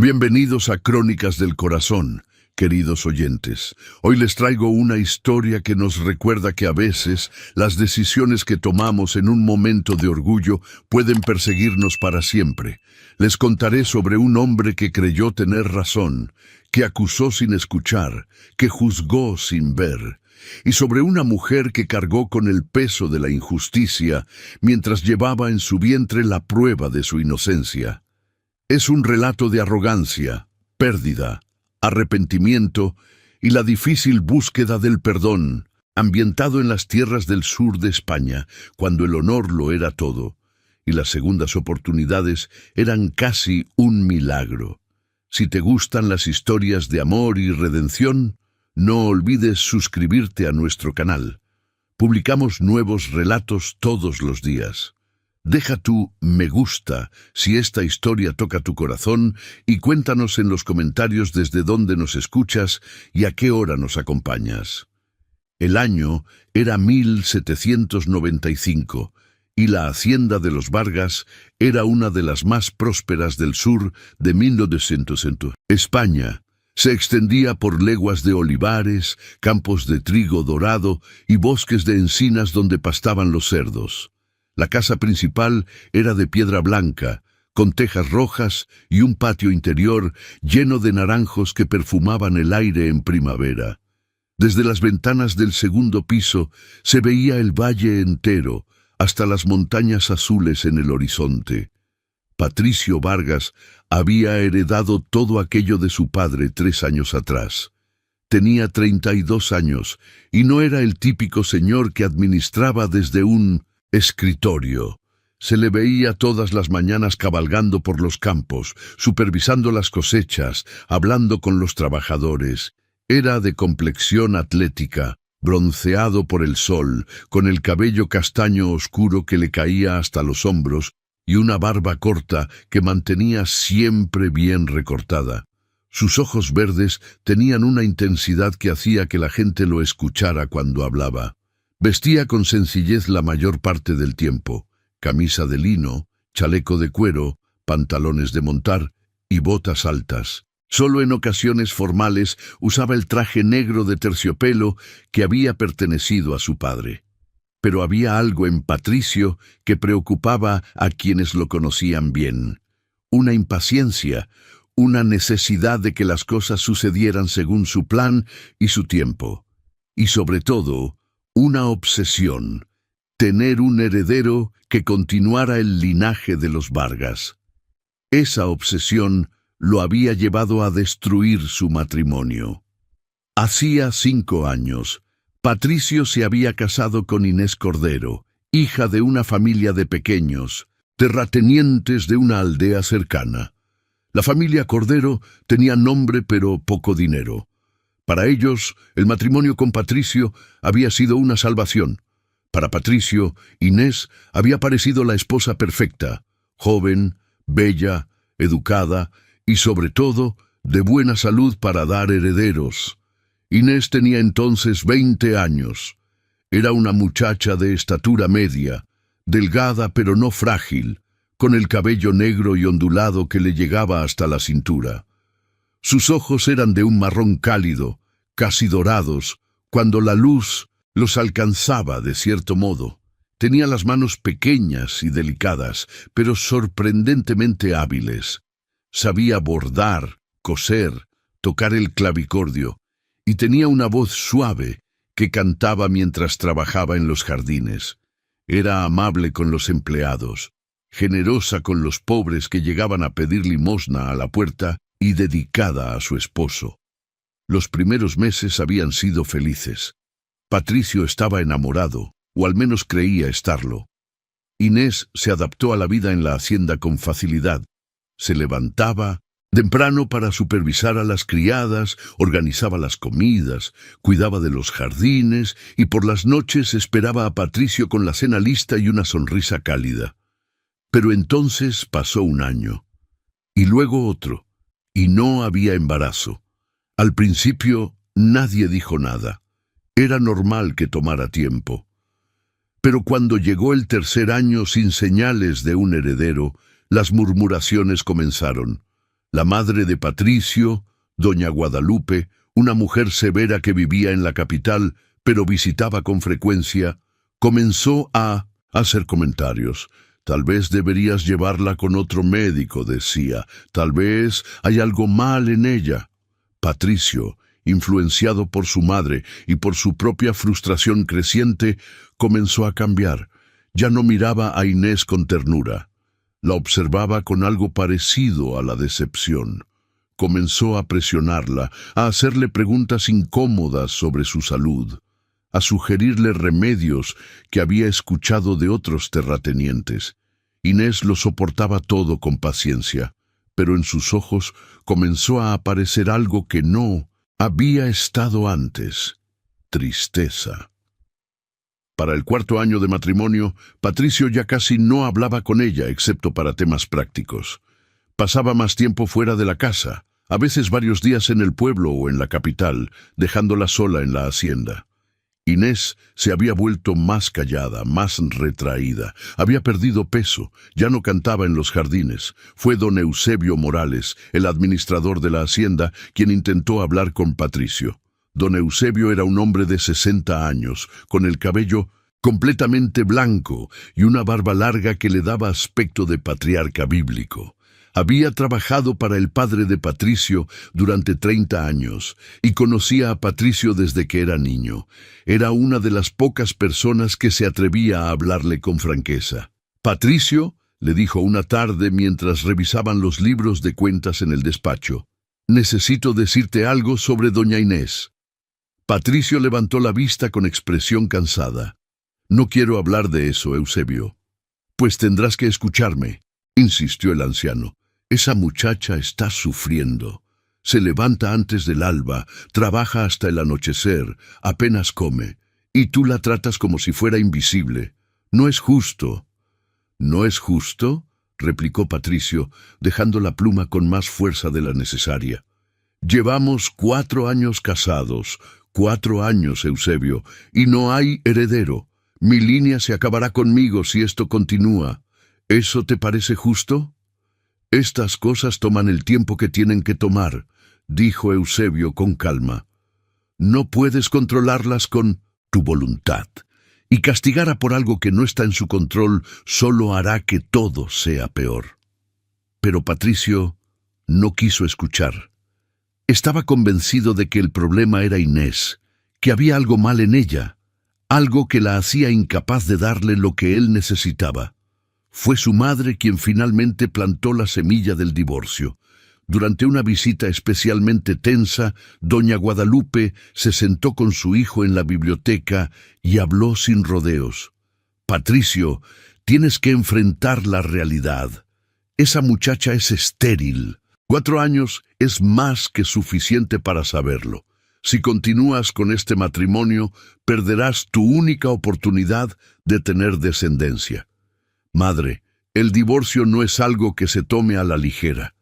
Bienvenidos a Crónicas del Corazón, queridos oyentes. Hoy les traigo una historia que nos recuerda que a veces las decisiones que tomamos en un momento de orgullo pueden perseguirnos para siempre. Les contaré sobre un hombre que creyó tener razón, que acusó sin escuchar, que juzgó sin ver, y sobre una mujer que cargó con el peso de la injusticia mientras llevaba en su vientre la prueba de su inocencia. Es un relato de arrogancia, pérdida, arrepentimiento y la difícil búsqueda del perdón, ambientado en las tierras del sur de España, cuando el honor lo era todo, y las segundas oportunidades eran casi un milagro. Si te gustan las historias de amor y redención, no olvides suscribirte a nuestro canal. Publicamos nuevos relatos todos los días. Deja tu me gusta si esta historia toca tu corazón y cuéntanos en los comentarios desde dónde nos escuchas y a qué hora nos acompañas. El año era 1795 y la hacienda de los Vargas era una de las más prósperas del sur de 1900. España se extendía por leguas de olivares, campos de trigo dorado y bosques de encinas donde pastaban los cerdos. La casa principal era de piedra blanca, con tejas rojas y un patio interior lleno de naranjos que perfumaban el aire en primavera. Desde las ventanas del segundo piso se veía el valle entero, hasta las montañas azules en el horizonte. Patricio Vargas había heredado todo aquello de su padre 3 años atrás. Tenía 32 años y no era el típico señor que administraba desde un escritorio. Se le veía todas las mañanas cabalgando por los campos, supervisando las cosechas, hablando con los trabajadores. Era de complexión atlética, bronceado por el sol, con el cabello castaño oscuro que le caía hasta los hombros y una barba corta que mantenía siempre bien recortada. Sus ojos verdes tenían una intensidad que hacía que la gente lo escuchara cuando hablaba. Vestía con sencillez la mayor parte del tiempo, camisa de lino, chaleco de cuero, pantalones de montar y botas altas. Solo en ocasiones formales usaba el traje negro de terciopelo que había pertenecido a su padre. Pero había algo en Patricio que preocupaba a quienes lo conocían bien. Una impaciencia, una necesidad de que las cosas sucedieran según su plan y su tiempo. Y sobre todo, una obsesión, tener un heredero que continuara el linaje de los Vargas. Esa obsesión lo había llevado a destruir su matrimonio. Hacía 5 años, Patricio se había casado con Inés Cordero, hija de una familia de pequeños, terratenientes de una aldea cercana. La familia Cordero tenía nombre pero poco dinero. Para ellos, el matrimonio con Patricio había sido una salvación. Para Patricio, Inés había parecido la esposa perfecta, joven, bella, educada y, sobre todo, de buena salud para dar herederos. Inés tenía entonces 20 años. Era una muchacha de estatura media, delgada pero no frágil, con el cabello negro y ondulado que le llegaba hasta la cintura. Sus ojos eran de un marrón cálido, casi dorados, cuando la luz los alcanzaba de cierto modo. Tenía las manos pequeñas y delicadas, pero sorprendentemente hábiles. Sabía bordar, coser, tocar el clavicordio, y tenía una voz suave que cantaba mientras trabajaba en los jardines. Era amable con los empleados, generosa con los pobres que llegaban a pedir limosna a la puerta y dedicada a su esposo. Los primeros meses habían sido felices. Patricio estaba enamorado, o al menos creía estarlo. Inés se adaptó a la vida en la hacienda con facilidad. Se levantaba temprano para supervisar a las criadas, organizaba las comidas, cuidaba de los jardines y por las noches esperaba a Patricio con la cena lista y una sonrisa cálida. Pero entonces pasó un año, y luego otro, y no había embarazo. Al principio nadie dijo nada. Era normal que tomara tiempo. Pero cuando llegó el 3er año sin señales de un heredero, las murmuraciones comenzaron. La madre de Patricio, doña Guadalupe, una mujer severa que vivía en la capital, pero visitaba con frecuencia, comenzó a hacer comentarios. Tal vez deberías llevarla con otro médico, decía. Tal vez hay algo mal en ella. Patricio, influenciado por su madre y por su propia frustración creciente, comenzó a cambiar. Ya no miraba a Inés con ternura. La observaba con algo parecido a la decepción. Comenzó a presionarla, a hacerle preguntas incómodas sobre su salud, a sugerirle remedios que había escuchado de otros terratenientes. Inés lo soportaba todo con paciencia, pero en sus ojos comenzó a aparecer algo que no había estado antes: tristeza. Para el 4.º año de matrimonio, Patricio ya casi no hablaba con ella, excepto para temas prácticos. Pasaba más tiempo fuera de la casa, a veces varios días en el pueblo o en la capital, dejándola sola en la hacienda. Inés se había vuelto más callada, más retraída. Había perdido peso, ya no cantaba en los jardines. Fue don Eusebio Morales, el administrador de la hacienda, quien intentó hablar con Patricio. Don Eusebio era un hombre de 60 años, con el cabello completamente blanco y una barba larga que le daba aspecto de patriarca bíblico. Había trabajado para el padre de Patricio durante 30 años y conocía a Patricio desde que era niño. Era una de las pocas personas que se atrevía a hablarle con franqueza. «Patricio», le dijo una tarde mientras revisaban los libros de cuentas en el despacho, «necesito decirte algo sobre doña Inés». Patricio levantó la vista con expresión cansada. «No quiero hablar de eso, Eusebio». «Pues tendrás que escucharme», insistió el anciano. «Esa muchacha está sufriendo. Se levanta antes del alba, trabaja hasta el anochecer, apenas come, y tú la tratas como si fuera invisible. No es justo». «¿No es justo?», replicó Patricio, dejando la pluma con más fuerza de la necesaria. «Llevamos 4 años casados, 4 años, Eusebio, y no hay heredero. Mi línea se acabará conmigo si esto continúa. ¿Eso te parece justo?». «Estas cosas toman el tiempo que tienen que tomar», dijo Eusebio con calma. «No puedes controlarlas con tu voluntad, y castigarla por algo que no está en su control solo hará que todo sea peor». Pero Patricio no quiso escuchar. Estaba convencido de que el problema era Inés, que había algo mal en ella, algo que la hacía incapaz de darle lo que él necesitaba. Fue su madre quien finalmente plantó la semilla del divorcio. Durante una visita especialmente tensa, doña Guadalupe se sentó con su hijo en la biblioteca y habló sin rodeos. «Patricio, tienes que enfrentar la realidad. Esa muchacha es estéril. 4 años es más que suficiente para saberlo. Si continúas con este matrimonio, perderás tu única oportunidad de tener descendencia. Madre, el divorcio no es algo que se tome a la ligera.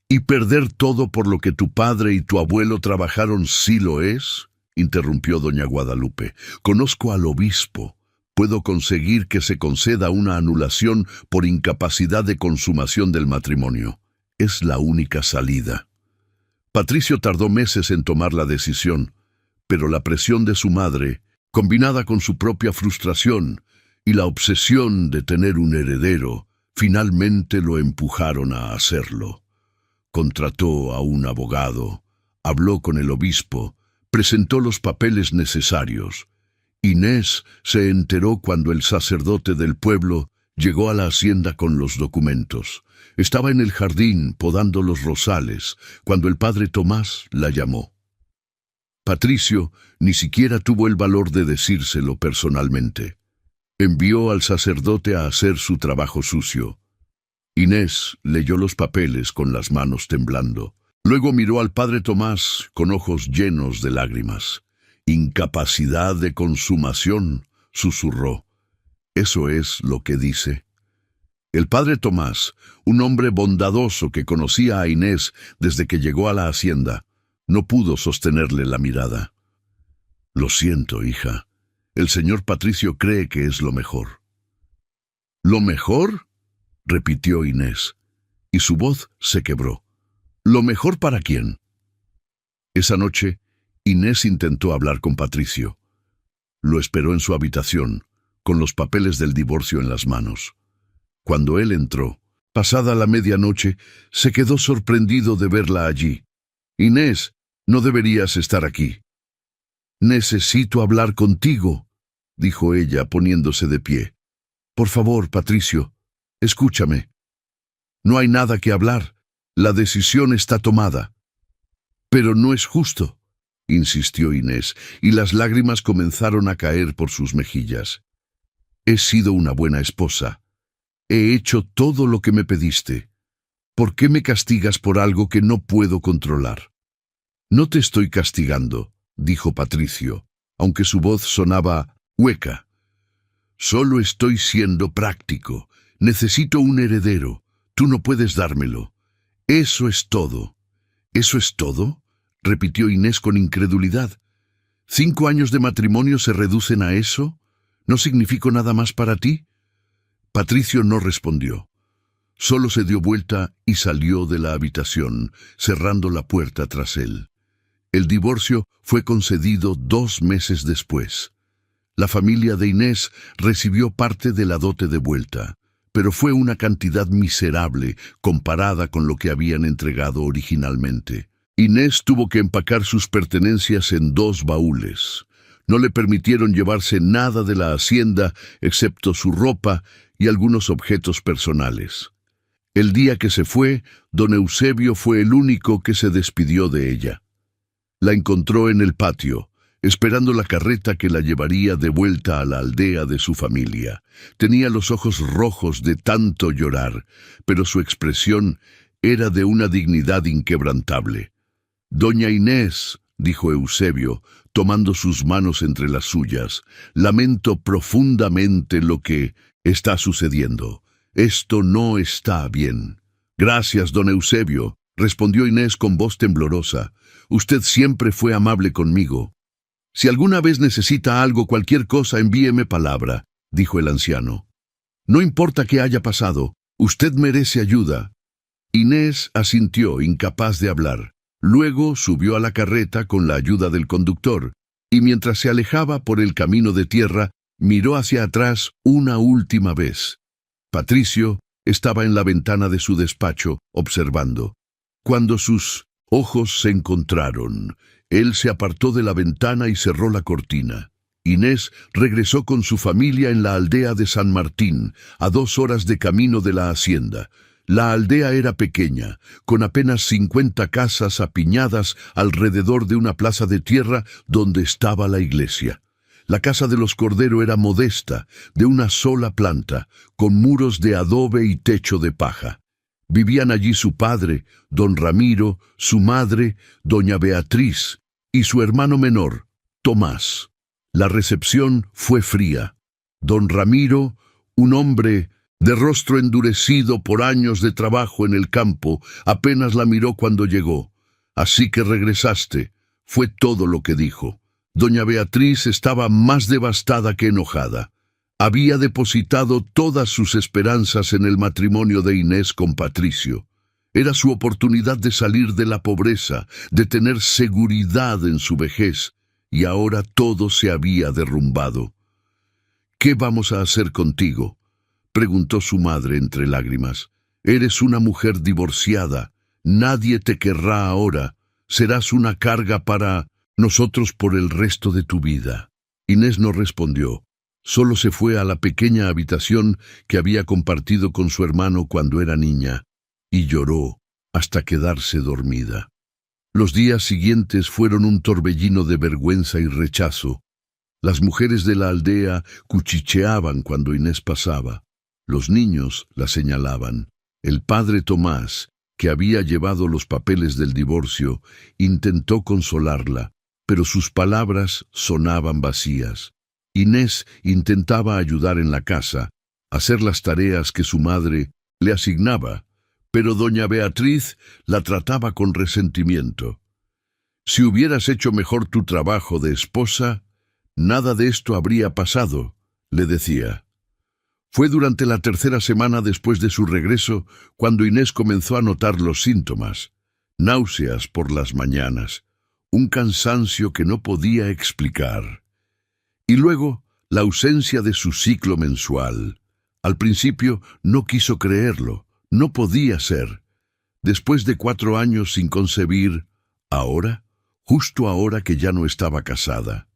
¿Y perder todo por lo que tu padre y tu abuelo trabajaron sí lo es?», interrumpió doña Guadalupe. «Conozco al obispo. Puedo conseguir que se conceda una anulación por incapacidad de consumación del matrimonio. Es la única salida». Patricio tardó meses en tomar la decisión, pero la presión de su madre, combinada con su propia frustración y la obsesión de tener un heredero, finalmente lo empujaron a hacerlo. Contrató a un abogado, habló con el obispo, presentó los papeles necesarios. Inés se enteró cuando el sacerdote del pueblo llegó a la hacienda con los documentos. Estaba en el jardín podando los rosales cuando el padre Tomás la llamó. Patricio ni siquiera tuvo el valor de decírselo personalmente. Envió al sacerdote a hacer su trabajo sucio. Inés leyó los papeles con las manos temblando. Luego miró al padre Tomás con ojos llenos de lágrimas. «Incapacidad de consumación», susurró. «Eso es lo que dice». El padre Tomás, un hombre bondadoso que conocía a Inés desde que llegó a la hacienda, no pudo sostenerle la mirada. «Lo siento, hija. El señor Patricio cree que es lo mejor». «¿Lo mejor?», repitió Inés, y su voz se quebró. ¿Lo mejor para quién? Esa noche, Inés intentó hablar con Patricio. Lo esperó en su habitación, con los papeles del divorcio en las manos. Cuando él entró, pasada la medianoche, se quedó sorprendido de verla allí. Inés, no deberías estar aquí. Necesito hablar contigo, dijo ella poniéndose de pie. Por favor, Patricio, escúchame. No hay nada que hablar. La decisión está tomada. Pero no es justo, insistió Inés, y las lágrimas comenzaron a caer por sus mejillas. He sido una buena esposa. He hecho todo lo que me pediste. ¿Por qué me castigas por algo que no puedo controlar? No te estoy castigando, dijo Patricio, aunque su voz sonaba hueca. Solo estoy siendo práctico. Necesito un heredero. Tú no puedes dármelo. Eso es todo. ¿Eso es todo?, repitió Inés con incredulidad. ¿5 años de matrimonio se reducen a eso? ¿No significo nada más para ti? Patricio no respondió. Solo se dio vuelta y salió de la habitación, cerrando la puerta tras él. El divorcio fue concedido 2 meses después. La familia de Inés recibió parte de la dote de vuelta, pero fue una cantidad miserable comparada con lo que habían entregado originalmente. Inés tuvo que empacar sus pertenencias en 2 baúles. No le permitieron llevarse nada de la hacienda excepto su ropa y algunos objetos personales. El día que se fue, don Eusebio fue el único que se despidió de ella. La encontró en el patio, esperando la carreta que la llevaría de vuelta a la aldea de su familia. Tenía los ojos rojos de tanto llorar, pero su expresión era de una dignidad inquebrantable. «Doña Inés», dijo Eusebio, tomando sus manos entre las suyas, «lamento profundamente lo que está sucediendo. Esto no está bien». «Gracias, don Eusebio», respondió Inés con voz temblorosa. «Usted siempre fue amable conmigo». «Si alguna vez necesita algo, cualquier cosa, envíeme palabra», dijo el anciano. «No importa qué haya pasado, usted merece ayuda». Inés asintió, incapaz de hablar. Luego subió a la carreta con la ayuda del conductor, y mientras se alejaba por el camino de tierra, miró hacia atrás una última vez. Patricio estaba en la ventana de su despacho, observando. Cuando sus ojos se encontraron, él se apartó de la ventana y cerró la cortina. Inés regresó con su familia en la aldea de San Martín, a 2 horas de camino de la hacienda. La aldea era pequeña, con apenas 50 casas apiñadas alrededor de una plaza de tierra donde estaba la iglesia. La casa de los Cordero era modesta, de una sola planta, con muros de adobe y techo de paja. Vivían allí su padre, don Ramiro, su madre, doña Beatriz, y su hermano menor, Tomás. La recepción fue fría. Don Ramiro, un hombre de rostro endurecido por años de trabajo en el campo, apenas la miró cuando llegó. «Así que regresaste», fue todo lo que dijo. Doña Beatriz estaba más devastada que enojada. Había depositado todas sus esperanzas en el matrimonio de Inés con Patricio. Era su oportunidad de salir de la pobreza, de tener seguridad en su vejez, y ahora todo se había derrumbado. «¿Qué vamos a hacer contigo?», preguntó su madre entre lágrimas. «Eres una mujer divorciada. Nadie te querrá ahora. Serás una carga para nosotros por el resto de tu vida». Inés no respondió. Solo se fue a la pequeña habitación que había compartido con su hermano cuando era niña, y lloró hasta quedarse dormida. Los días siguientes fueron un torbellino de vergüenza y rechazo. Las mujeres de la aldea cuchicheaban cuando Inés pasaba. Los niños la señalaban. El padre Tomás, que había llevado los papeles del divorcio, intentó consolarla, pero sus palabras sonaban vacías. Inés intentaba ayudar en la casa, hacer las tareas que su madre le asignaba, pero doña Beatriz la trataba con resentimiento. «Si hubieras hecho mejor tu trabajo de esposa, nada de esto habría pasado», le decía. Fue durante la 3ª semana después de su regreso cuando Inés comenzó a notar los síntomas. náuseas por las mañanas, un cansancio que no podía explicar. Y luego, la ausencia de su ciclo mensual. Al principio no quiso creerlo, no podía ser. Después de 4 años sin concebir, ahora, justo ahora que ya no estaba casada.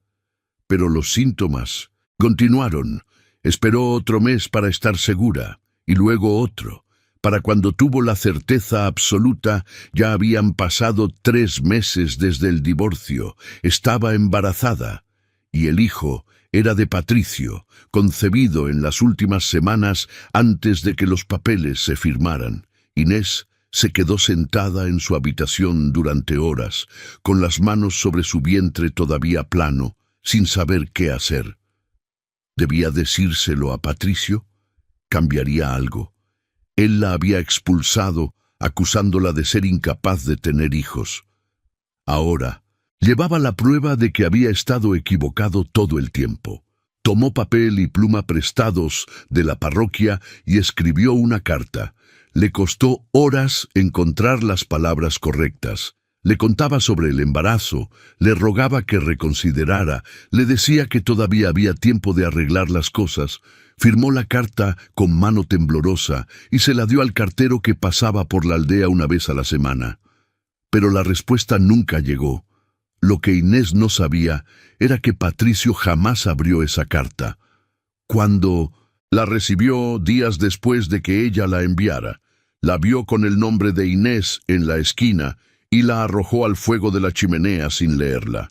Pero los síntomas continuaron. Esperó otro mes para estar segura, y luego otro. Para cuando tuvo la certeza absoluta, ya habían pasado 3 meses desde el divorcio. Estaba embarazada, y el hijo era de Patricio, concebido en las últimas semanas antes de que los papeles se firmaran. Inés se quedó sentada en su habitación durante horas, con las manos sobre su vientre todavía plano, sin saber qué hacer. ¿Debía decírselo a Patricio? ¿Cambiaría algo? Él la había expulsado, acusándola de ser incapaz de tener hijos. Ahora, llevaba la prueba de que había estado equivocado todo el tiempo. Tomó papel y pluma prestados de la parroquia y escribió una carta. Le costó horas encontrar las palabras correctas. Le contaba sobre el embarazo, le rogaba que reconsiderara, le decía que todavía había tiempo de arreglar las cosas. Firmó la carta con mano temblorosa y se la dio al cartero que pasaba por la aldea una vez a la semana. Pero la respuesta nunca llegó. Lo que Inés no sabía era que Patricio jamás abrió esa carta. Cuando la recibió días después de que ella la enviara, la vio con el nombre de Inés en la esquina y la arrojó al fuego de la chimenea sin leerla.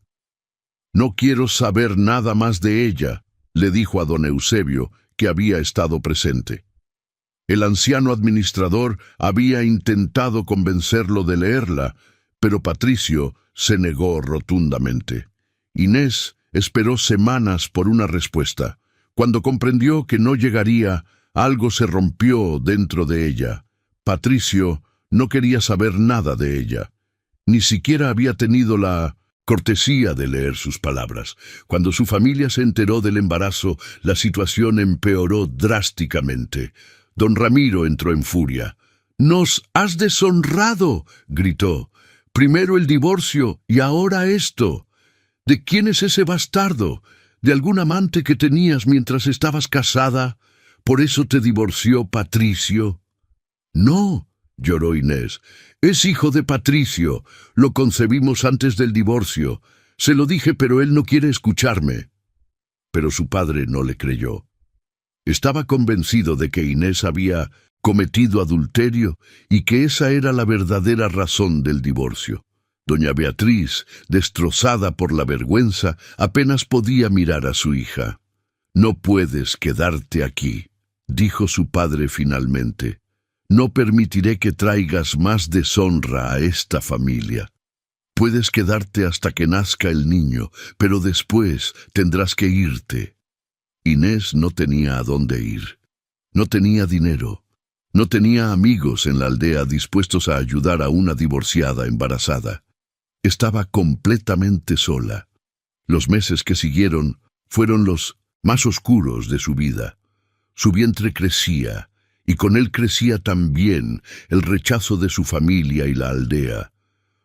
«No quiero saber nada más de ella», le dijo a don Eusebio, que había estado presente. El anciano administrador había intentado convencerlo de leerla, pero Patricio se negó rotundamente. Inés esperó semanas por una respuesta. Cuando comprendió que no llegaría, algo se rompió dentro de ella. Patricio no quería saber nada de ella. Ni siquiera había tenido la cortesía de leer sus palabras. Cuando su familia se enteró del embarazo, la situación empeoró drásticamente. Don Ramiro entró en furia. «¡Nos has deshonrado!», gritó. «Primero el divorcio y ahora esto. ¿De quién es ese bastardo? ¿De algún amante que tenías mientras estabas casada? ¿Por eso te divorció Patricio?» «No», lloró Inés, «es hijo de Patricio. Lo concebimos antes del divorcio. Se lo dije, pero él no quiere escucharme». Pero su padre no le creyó. Estaba convencido de que Inés había cometido adulterio y que esa era la verdadera razón del divorcio. Doña Beatriz, destrozada por la vergüenza, apenas podía mirar a su hija. «No puedes quedarte aquí», dijo su padre finalmente. «No permitiré que traigas más deshonra a esta familia. Puedes quedarte hasta que nazca el niño, pero después tendrás que irte». Inés no tenía a dónde ir. No tenía dinero. No tenía amigos en la aldea dispuestos a ayudar a una divorciada embarazada. Estaba completamente sola. Los meses que siguieron fueron los más oscuros de su vida. Su vientre crecía, y con él crecía también el rechazo de su familia y la aldea.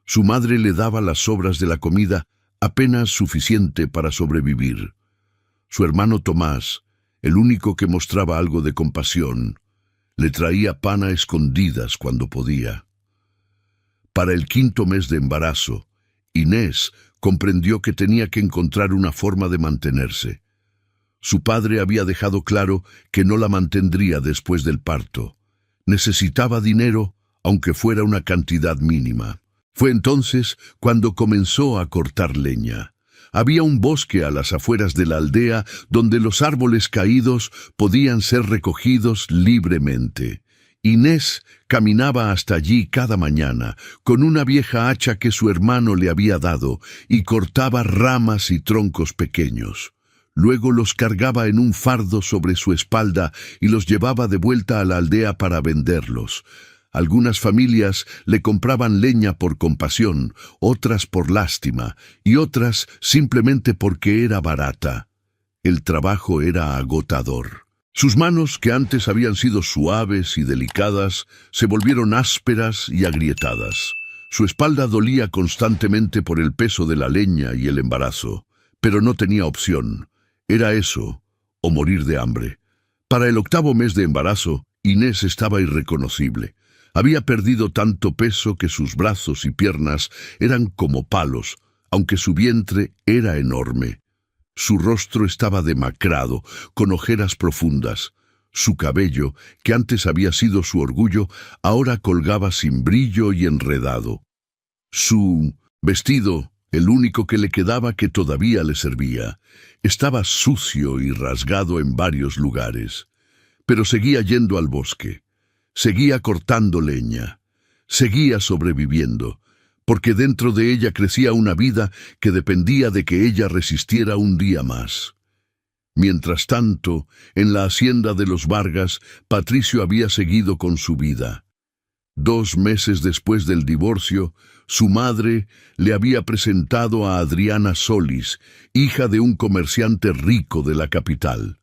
Su madre le daba las sobras de la comida apenas suficiente para sobrevivir. Su hermano Tomás, el único que mostraba algo de compasión, le traía pan a escondidas cuando podía. Para el 5.º mes de embarazo, Inés comprendió que tenía que encontrar una forma de mantenerse. Su padre había dejado claro que no la mantendría después del parto. Necesitaba dinero, aunque fuera una cantidad mínima. Fue entonces cuando comenzó a cortar leña. Había un bosque a las afueras de la aldea donde los árboles caídos podían ser recogidos libremente. Inés caminaba hasta allí cada mañana con una vieja hacha que su hermano le había dado y cortaba ramas y troncos pequeños. Luego los cargaba en un fardo sobre su espalda y los llevaba de vuelta a la aldea para venderlos. Algunas familias le compraban leña por compasión, otras por lástima y otras simplemente porque era barata. El trabajo era agotador. Sus manos, que antes habían sido suaves y delicadas, se volvieron ásperas y agrietadas. Su espalda dolía constantemente por el peso de la leña y el embarazo, pero no tenía opción. Era eso, o morir de hambre. Para el 8º mes de embarazo, Inés estaba irreconocible. Había perdido tanto peso que sus brazos y piernas eran como palos, aunque su vientre era enorme. Su rostro estaba demacrado, con ojeras profundas. Su cabello, que antes había sido su orgullo, ahora colgaba sin brillo y enredado. Su vestido, el único que le quedaba que todavía le servía, estaba sucio y rasgado en varios lugares. Pero seguía yendo al bosque, seguía cortando leña, seguía sobreviviendo, porque dentro de ella crecía una vida que dependía de que ella resistiera un día más. Mientras tanto, en la hacienda de los Vargas, Patricio había seguido con su vida. 2 meses después del divorcio, su madre le había presentado a Adriana Solis, hija de un comerciante rico de la capital.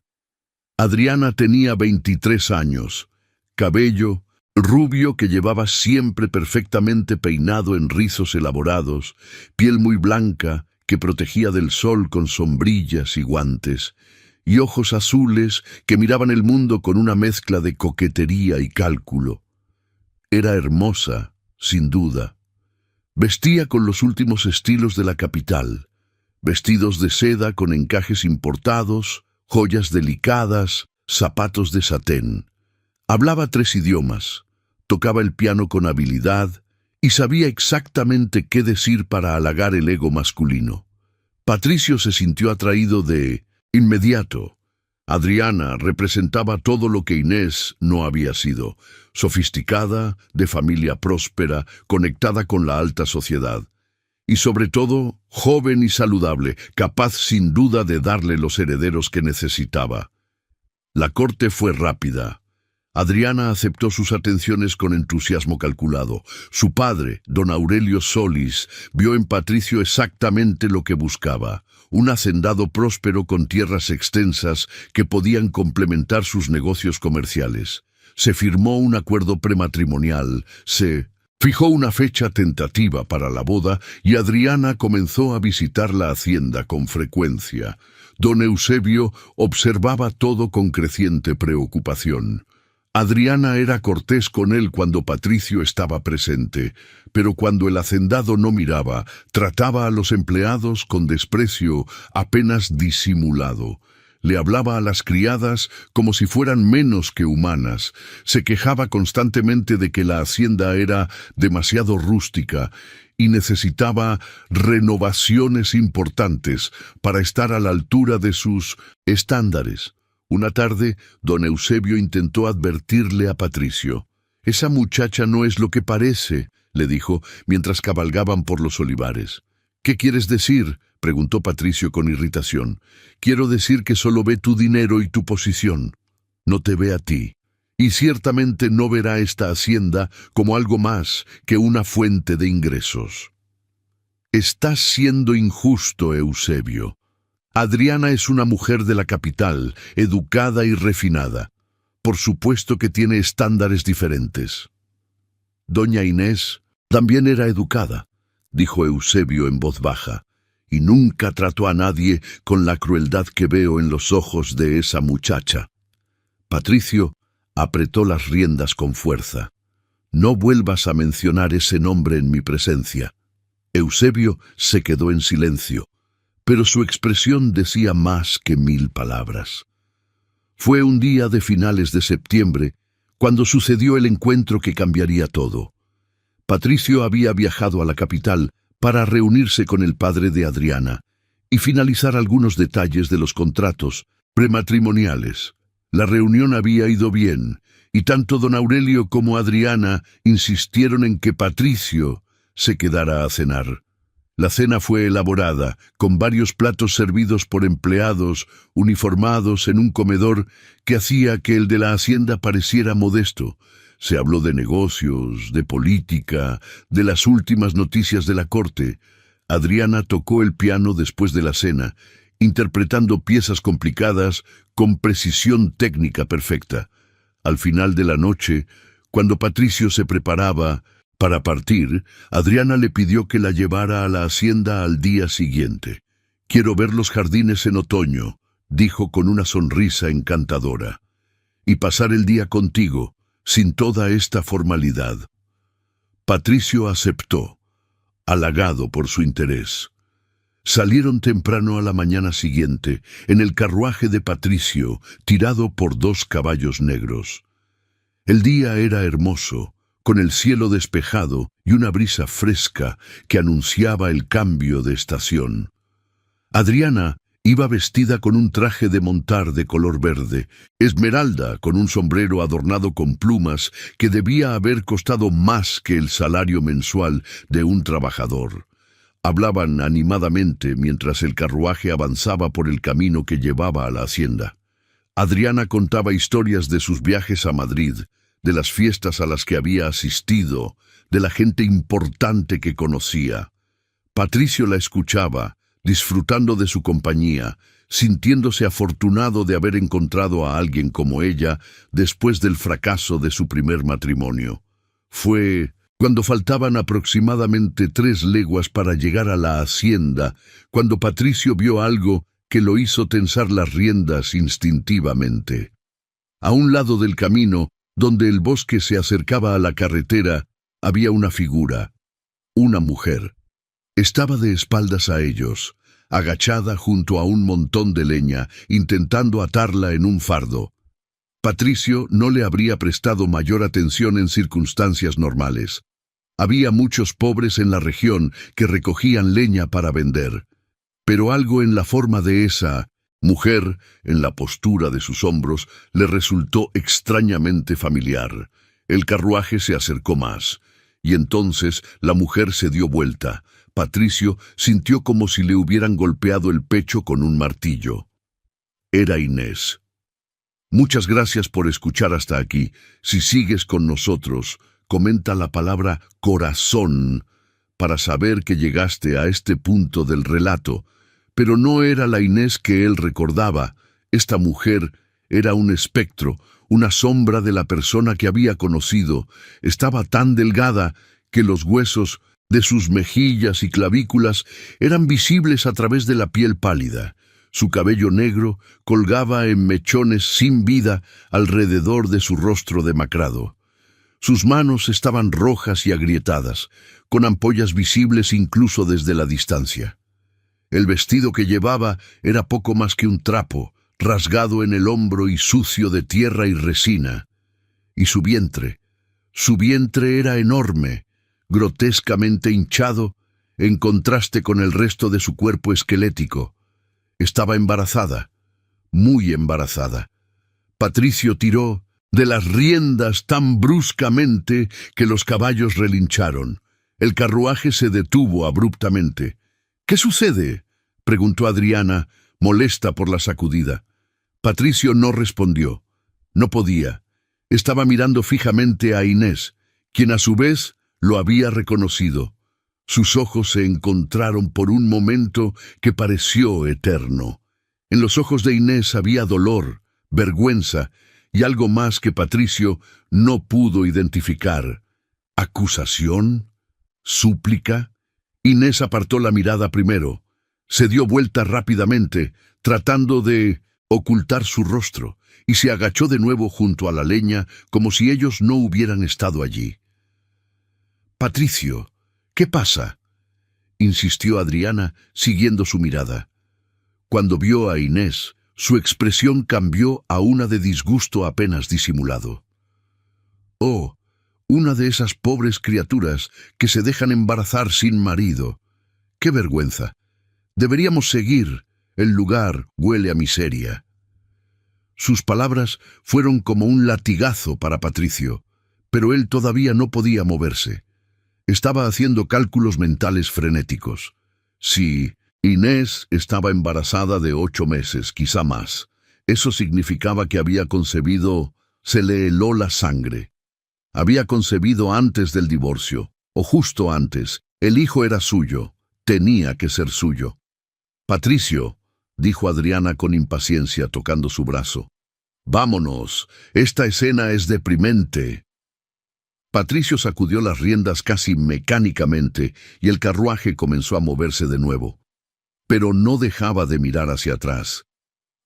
Adriana tenía 23 años, cabello rubio que llevaba siempre perfectamente peinado en rizos elaborados, piel muy blanca que protegía del sol con sombrillas y guantes, y ojos azules que miraban el mundo con una mezcla de coquetería y cálculo. Era hermosa, sin duda. Vestía con los últimos estilos de la capital, vestidos de seda con encajes importados, joyas delicadas, zapatos de satén. Hablaba 3 idiomas, tocaba el piano con habilidad y sabía exactamente qué decir para halagar el ego masculino. Patricio se sintió atraído de inmediato. Adriana representaba todo lo que Inés no había sido: sofisticada, de familia próspera, conectada con la alta sociedad. Y sobre todo, joven y saludable, capaz sin duda de darle los herederos que necesitaba. La corte fue rápida. Adriana aceptó sus atenciones con entusiasmo calculado. Su padre, don Aurelio Solis, vio en Patricio exactamente lo que buscaba: un hacendado próspero con tierras extensas que podían complementar sus negocios comerciales. Se firmó un acuerdo prematrimonial, se fijó una fecha tentativa para la boda y Adriana comenzó a visitar la hacienda con frecuencia. Don Eusebio observaba todo con creciente preocupación. Adriana era cortés con él cuando Patricio estaba presente, pero cuando el hacendado no miraba, trataba a los empleados con desprecio apenas disimulado. Le hablaba a las criadas como si fueran menos que humanas. Se quejaba constantemente de que la hacienda era demasiado rústica y necesitaba renovaciones importantes para estar a la altura de sus estándares. Una tarde, don Eusebio intentó advertirle a Patricio. «Esa muchacha no es lo que parece», le dijo, mientras cabalgaban por los olivares. «¿Qué quieres decir?», preguntó Patricio con irritación. «Quiero decir que solo ve tu dinero y tu posición. No te ve a ti. Y ciertamente no verá esta hacienda como algo más que una fuente de ingresos». «Estás siendo injusto, Eusebio. Adriana es una mujer de la capital, educada y refinada. Por supuesto que tiene estándares diferentes». «Doña Inés también era educada», dijo Eusebio en voz baja, «y nunca trató a nadie con la crueldad que veo en los ojos de esa muchacha». Patricio apretó las riendas con fuerza. «No vuelvas a mencionar ese nombre en mi presencia». Eusebio se quedó en silencio, pero su expresión decía más que 1000 palabras. Fue un día de finales de septiembre cuando sucedió el encuentro que cambiaría todo. Patricio había viajado a la capital para reunirse con el padre de Adriana y finalizar algunos detalles de los contratos prematrimoniales. La reunión había ido bien, y tanto don Aurelio como Adriana insistieron en que Patricio se quedara a cenar. La cena fue elaborada, con varios platos servidos por empleados uniformados en un comedor que hacía que el de la hacienda pareciera modesto. Se habló de negocios, de política, de las últimas noticias de la corte. Adriana tocó el piano después de la cena, interpretando piezas complicadas con precisión técnica perfecta. Al final de la noche, cuando Patricio se preparaba Para partir, Adriana le pidió que la llevara a la hacienda al día siguiente. «Quiero ver los jardines en otoño», dijo con una sonrisa encantadora, «y pasar el día contigo, sin toda esta formalidad». Patricio aceptó, halagado por su interés. Salieron temprano a la mañana siguiente, en el carruaje de Patricio, tirado por 2 caballos negros. El día era hermoso, con el cielo despejado y una brisa fresca que anunciaba el cambio de estación. Adriana iba vestida con un traje de montar de color verde, Esmeralda con un sombrero adornado con plumas que debía haber costado más que el salario mensual de un trabajador. Hablaban animadamente mientras el carruaje avanzaba por el camino que llevaba a la hacienda. Adriana contaba historias de sus viajes a Madrid, de las fiestas a las que había asistido, de la gente importante que conocía. Patricio la escuchaba, disfrutando de su compañía, sintiéndose afortunado de haber encontrado a alguien como ella después del fracaso de su primer matrimonio. Fue cuando faltaban aproximadamente 3 leguas para llegar a la hacienda, cuando Patricio vio algo que lo hizo tensar las riendas instintivamente. A un lado del camino, donde el bosque se acercaba a la carretera, había una figura, una mujer. Estaba de espaldas a ellos, agachada junto a un montón de leña, intentando atarla en un fardo. Patricio no le habría prestado mayor atención en circunstancias normales. Había muchos pobres en la región que recogían leña para vender, pero algo en la forma de esa mujer, en la postura de sus hombros, le resultó extrañamente familiar. El carruaje se acercó más, y entonces la mujer se dio vuelta. Patricio sintió como si le hubieran golpeado el pecho con un martillo. Era Inés. «Muchas gracias por escuchar hasta aquí. Si sigues con nosotros, comenta la palabra corazón para saber que llegaste a este punto del relato». Pero no era la Inés que él recordaba. Esta mujer era un espectro, una sombra de la persona que había conocido. Estaba tan delgada que los huesos de sus mejillas y clavículas eran visibles a través de la piel pálida. Su cabello negro colgaba en mechones sin vida alrededor de su rostro demacrado. Sus manos estaban rojas y agrietadas, con ampollas visibles incluso desde la distancia. El vestido que llevaba era poco más que un trapo, rasgado en el hombro y sucio de tierra y resina. Y su vientre era enorme, grotescamente hinchado, en contraste con el resto de su cuerpo esquelético. Estaba embarazada, muy embarazada. Patricio tiró de las riendas tan bruscamente que los caballos relincharon. El carruaje se detuvo abruptamente. «¿Qué sucede?», preguntó Adriana, molesta por la sacudida. Patricio no respondió. No podía. Estaba mirando fijamente a Inés, quien a su vez lo había reconocido. Sus ojos se encontraron por un momento que pareció eterno. En los ojos de Inés había dolor, vergüenza y algo más que Patricio no pudo identificar. ¿Acusación? ¿Súplica? Inés apartó la mirada primero. Se dio vuelta rápidamente, tratando de ocultar su rostro, y se agachó de nuevo junto a la leña como si ellos no hubieran estado allí. «Patricio, ¿qué pasa?», insistió Adriana, siguiendo su mirada. Cuando vio a Inés, su expresión cambió a una de disgusto apenas disimulado. «Oh, una de esas pobres criaturas que se dejan embarazar sin marido. ¡Qué vergüenza! Deberíamos seguir. El lugar huele a miseria». Sus palabras fueron como un latigazo para Patricio, pero él todavía no podía moverse. Estaba haciendo cálculos mentales frenéticos. Sí, Inés estaba embarazada de 8 meses, quizá más. Eso significaba que había concebido, se le heló la sangre. Había concebido antes del divorcio, o justo antes. El hijo era suyo, tenía que ser suyo. «Patricio», dijo Adriana con impaciencia tocando su brazo. «Vámonos, esta escena es deprimente». Patricio sacudió las riendas casi mecánicamente y el carruaje comenzó a moverse de nuevo. Pero no dejaba de mirar hacia atrás.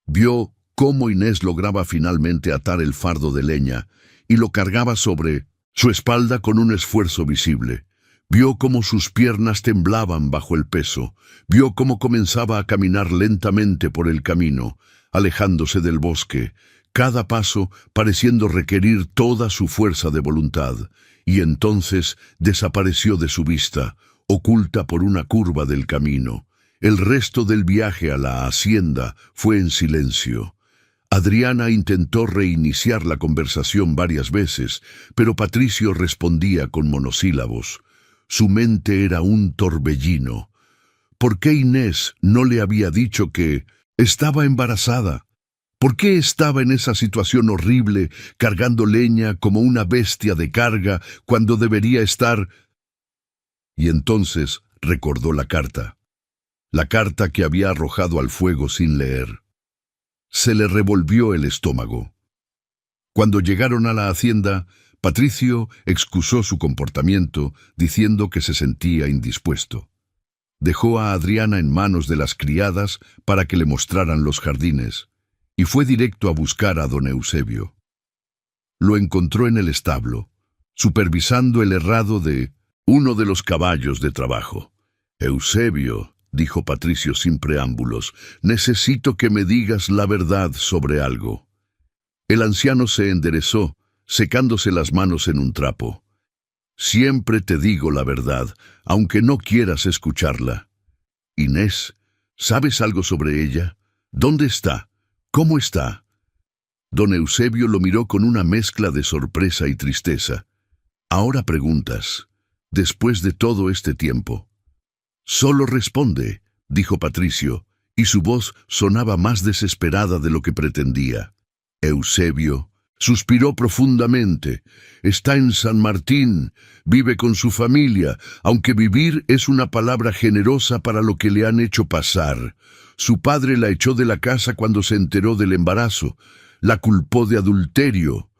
Vio cómo Inés lograba finalmente atar el fardo de leña y lo cargaba sobre su espalda con un esfuerzo visible. Vio cómo sus piernas temblaban bajo el peso. Vio cómo comenzaba a caminar lentamente por el camino, alejándose del bosque, cada paso pareciendo requerir toda su fuerza de voluntad, y entonces desapareció de su vista, oculta por una curva del camino. El resto del viaje a la hacienda fue en silencio. Adriana intentó reiniciar la conversación varias veces, pero Patricio respondía con monosílabos. Su mente era un torbellino. ¿Por qué Inés no le había dicho que estaba embarazada? ¿Por qué estaba en esa situación horrible, cargando leña como una bestia de carga, cuando debería estar? Y entonces recordó la carta que había arrojado al fuego sin leer. Se le revolvió el estómago. Cuando llegaron a la hacienda, Patricio excusó su comportamiento, diciendo que se sentía indispuesto. Dejó a Adriana en manos de las criadas para que le mostraran los jardines, y fue directo a buscar a don Eusebio. Lo encontró en el establo, supervisando el herrado de uno de los caballos de trabajo. «Eusebio», dijo Patricio sin preámbulos, «necesito que me digas la verdad sobre algo». El anciano se enderezó, secándose las manos en un trapo. «Siempre te digo la verdad, aunque no quieras escucharla. Inés, ¿sabes algo sobre ella? ¿Dónde está? ¿Cómo está?» Don Eusebio lo miró con una mezcla de sorpresa y tristeza. «Ahora preguntas, después de todo este tiempo». «Solo responde», dijo Patricio, y su voz sonaba más desesperada de lo que pretendía. Eusebio suspiró profundamente. «Está en San Martín, vive con su familia, aunque vivir es una palabra generosa para lo que le han hecho pasar. Su padre la echó de la casa cuando se enteró del embarazo, la culpó de adulterio.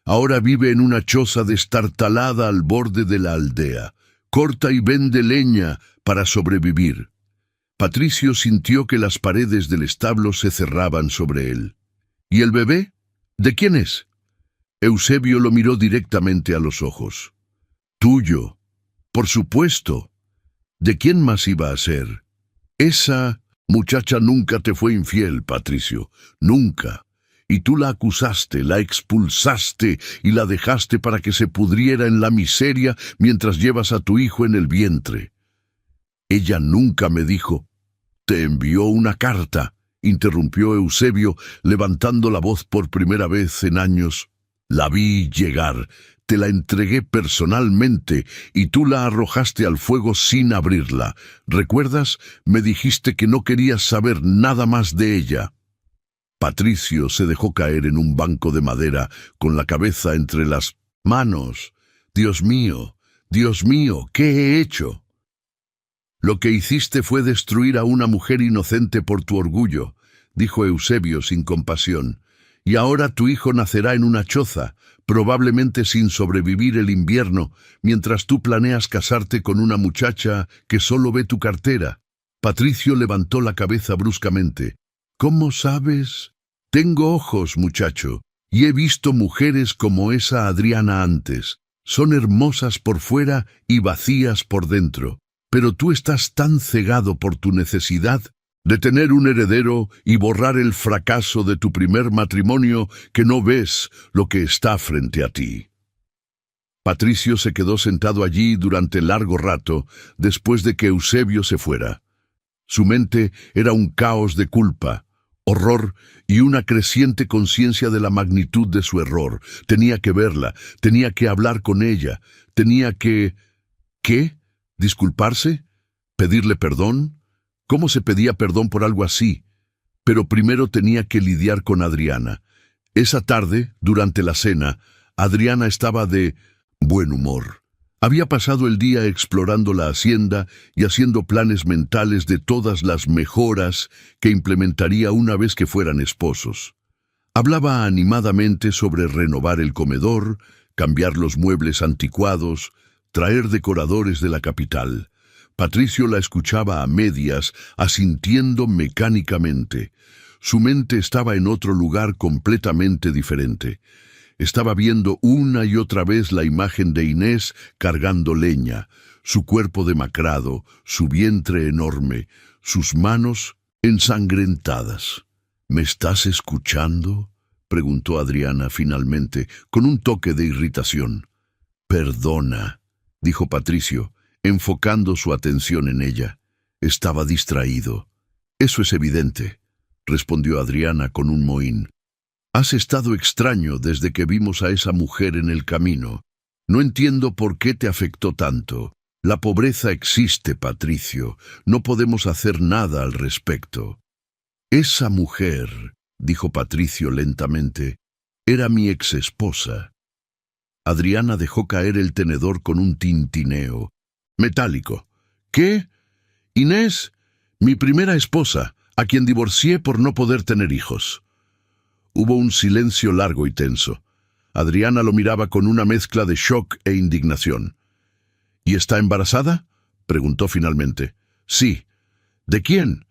Ahora vive en una choza destartalada al borde de la aldea. Corta y vende leña para sobrevivir». Patricio sintió que las paredes del establo se cerraban sobre él. «¿Y el bebé? ¿De quién es?» Eusebio lo miró directamente a los ojos. «Tuyo. Por supuesto. ¿De quién más iba a ser? Esa muchacha nunca te fue infiel, Patricio. Nunca. Y tú la acusaste, la expulsaste y la dejaste para que se pudriera en la miseria mientras llevas a tu hijo en el vientre. Ella nunca me dijo». «Te envió una carta», interrumpió Eusebio, levantando la voz por primera vez en años. «La vi llegar, te la entregué personalmente y tú la arrojaste al fuego sin abrirla. ¿Recuerdas? Me dijiste que no querías saber nada más de ella». Patricio se dejó caer en un banco de madera con la cabeza entre las manos. Dios mío, ¿qué he hecho?» «Lo que hiciste fue destruir a una mujer inocente por tu orgullo», dijo Eusebio sin compasión. «Y ahora tu hijo nacerá en una choza, probablemente sin sobrevivir el invierno, mientras tú planeas casarte con una muchacha que solo ve tu cartera». Patricio levantó la cabeza bruscamente. «¿Cómo sabes? Tengo ojos, muchacho, y he visto mujeres como esa Adriana antes. Son hermosas por fuera y vacías por dentro. Pero tú estás tan cegado por tu necesidad de tener un heredero y borrar el fracaso de tu primer matrimonio que no ves lo que está frente a ti». Patricio se quedó sentado allí durante largo rato después de que Eusebio se fuera. Su mente era un caos de culpa, horror y una creciente conciencia de la magnitud de su error. Tenía que verla, tenía que hablar con ella, tenía que... ¿Qué? ¿Disculparse? ¿Pedirle perdón? ¿Cómo se pedía perdón por algo así? Pero primero tenía que lidiar con Adriana. Esa tarde, durante la cena, Adriana estaba de buen humor. Había pasado el día explorando la hacienda y haciendo planes mentales de todas las mejoras que implementaría una vez que fueran esposos. Hablaba animadamente sobre renovar el comedor, cambiar los muebles anticuados, traer decoradores de la capital. Patricio la escuchaba a medias, asintiendo mecánicamente. Su mente estaba en otro lugar completamente diferente. Estaba viendo una y otra vez la imagen de Inés cargando leña, su cuerpo demacrado, su vientre enorme, sus manos ensangrentadas. ¿Me estás escuchando?, preguntó Adriana finalmente, con un toque de irritación. Perdona, dijo Patricio, enfocando su atención en ella. Estaba distraído. Eso es evidente, respondió Adriana con un mohín. Has estado extraño desde que vimos a esa mujer en el camino. No entiendo por qué te afectó tanto. La pobreza existe, Patricio. No podemos hacer nada al respecto. Esa mujer, dijo Patricio lentamente, era mi exesposa. Adriana dejó caer el tenedor con un tintineo metálico. ¿Qué? Inés, mi primera esposa, a quien divorcié por no poder tener hijos. Hubo un silencio largo y tenso. Adriana lo miraba con una mezcla de shock e indignación. ¿Y está embarazada?, preguntó finalmente. Sí. ¿De quién?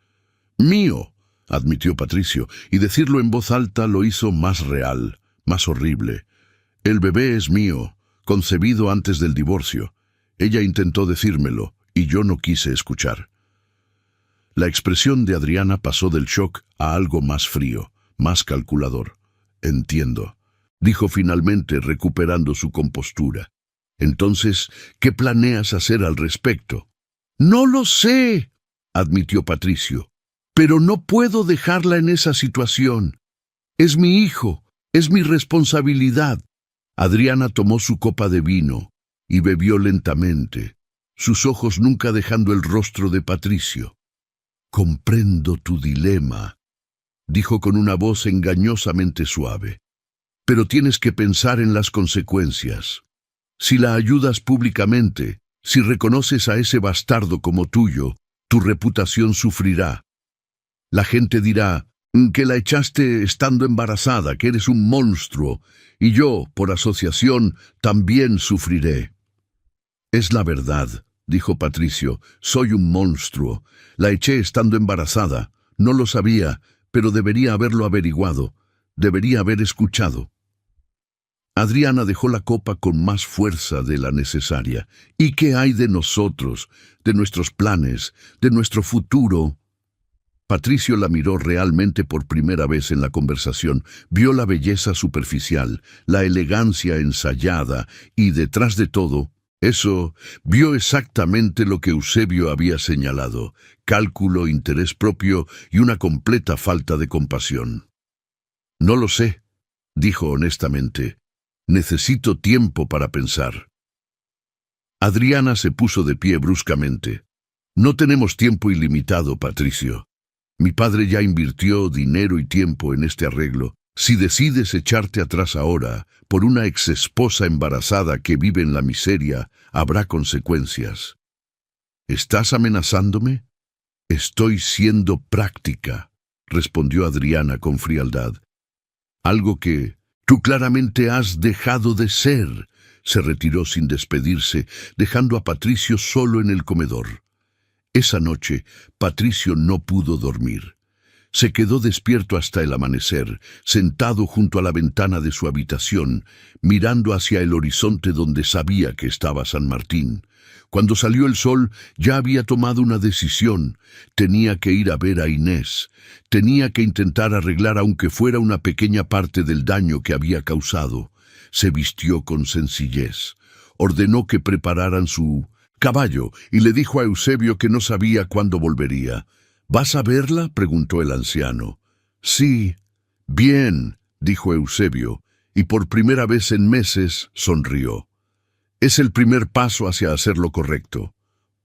Mío, admitió Patricio, y decirlo en voz alta lo hizo más real, más horrible. El bebé es mío, concebido antes del divorcio. Ella intentó decírmelo, y yo no quise escuchar. La expresión de Adriana pasó del shock a algo más frío, más calculador. Entiendo, dijo finalmente, recuperando su compostura. Entonces, ¿qué planeas hacer al respecto? No lo sé, admitió Patricio, pero no puedo dejarla en esa situación. Es mi hijo, es mi responsabilidad. Adriana tomó su copa de vino y bebió lentamente, sus ojos nunca dejando el rostro de Patricio. Comprendo tu dilema, dijo con una voz engañosamente suave. Pero tienes que pensar en las consecuencias. Si la ayudas públicamente, si reconoces a ese bastardo como tuyo, tu reputación sufrirá. La gente dirá que la echaste estando embarazada, que eres un monstruo, y yo, por asociación, también sufriré. Es la verdad, dijo Patricio, soy un monstruo. La eché estando embarazada. No lo sabía, pero debería haberlo averiguado. Debería haber escuchado. Adriana dejó la copa con más fuerza de la necesaria. ¿Y qué hay de nosotros, de nuestros planes, de nuestro futuro? Patricio la miró realmente por primera vez en la conversación. Vio la belleza superficial, la elegancia ensayada y, detrás de todo, vio exactamente lo que Eusebio había señalado: cálculo, interés propio y una completa falta de compasión. No lo sé, dijo honestamente. Necesito tiempo para pensar. Adriana se puso de pie bruscamente. No tenemos tiempo ilimitado, Patricio. Mi padre ya invirtió dinero y tiempo en este arreglo. Si decides echarte atrás ahora, por una exesposa embarazada que vive en la miseria, habrá consecuencias. ¿Estás amenazándome? Estoy siendo práctica, respondió Adriana con frialdad. Algo que tú claramente has dejado de ser. Se retiró sin despedirse, dejando a Patricio solo en el comedor. Esa noche, Patricio no pudo dormir. Se quedó despierto hasta el amanecer, sentado junto a la ventana de su habitación, mirando hacia el horizonte donde sabía que estaba San Martín. Cuando salió el sol, ya había tomado una decisión. Tenía que ir a ver a Inés. Tenía que intentar arreglar aunque fuera una pequeña parte del daño que había causado. Se vistió con sencillez. Ordenó que prepararan su caballo y le dijo a Eusebio que no sabía cuándo volvería. ¿Vas a verla?, preguntó el anciano. Sí. Bien, dijo Eusebio, y por primera vez en meses sonrió. Es el primer paso hacia hacer lo correcto.